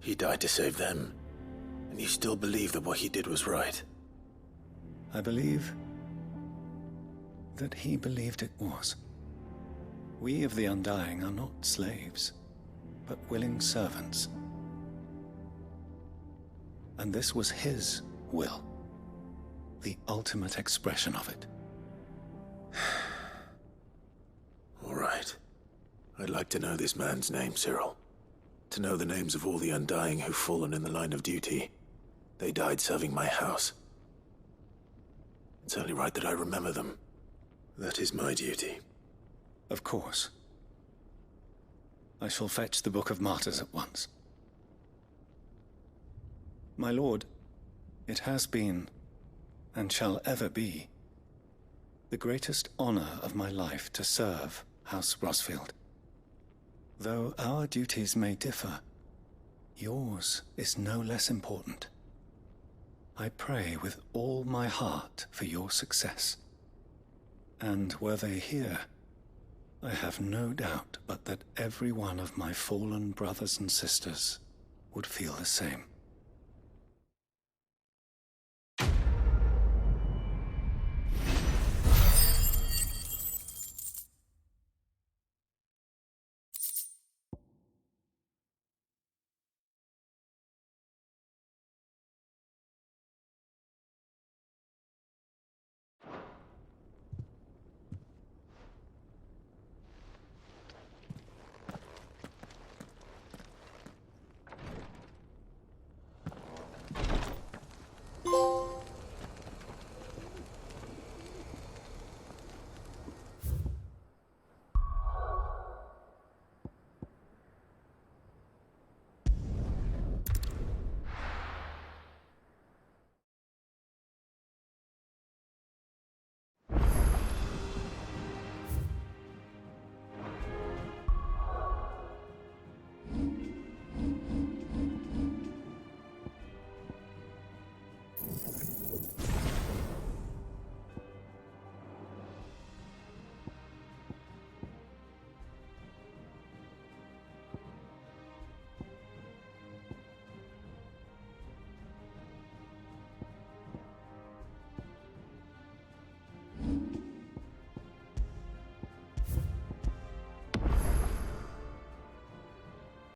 He died to save them. And you still believe that what he did was right? I believe that he believed it was. We of the Undying are not slaves, but willing servants. And this was his will, the ultimate expression of it. All right. I'd like to know this man's name, Cyril. To know the names of all the Undying who've fallen in the line of duty. They died serving my house. It's only right that I remember them. That is my duty. Of course. I shall fetch the Book of Martyrs at once. My lord, it has been, and shall ever be, the greatest honor of my life to serve House Rosfield. Though our duties may differ, yours is no less important. I pray with all my heart for your success. And were they here, I have no doubt but that every one of my fallen brothers and sisters would feel the same.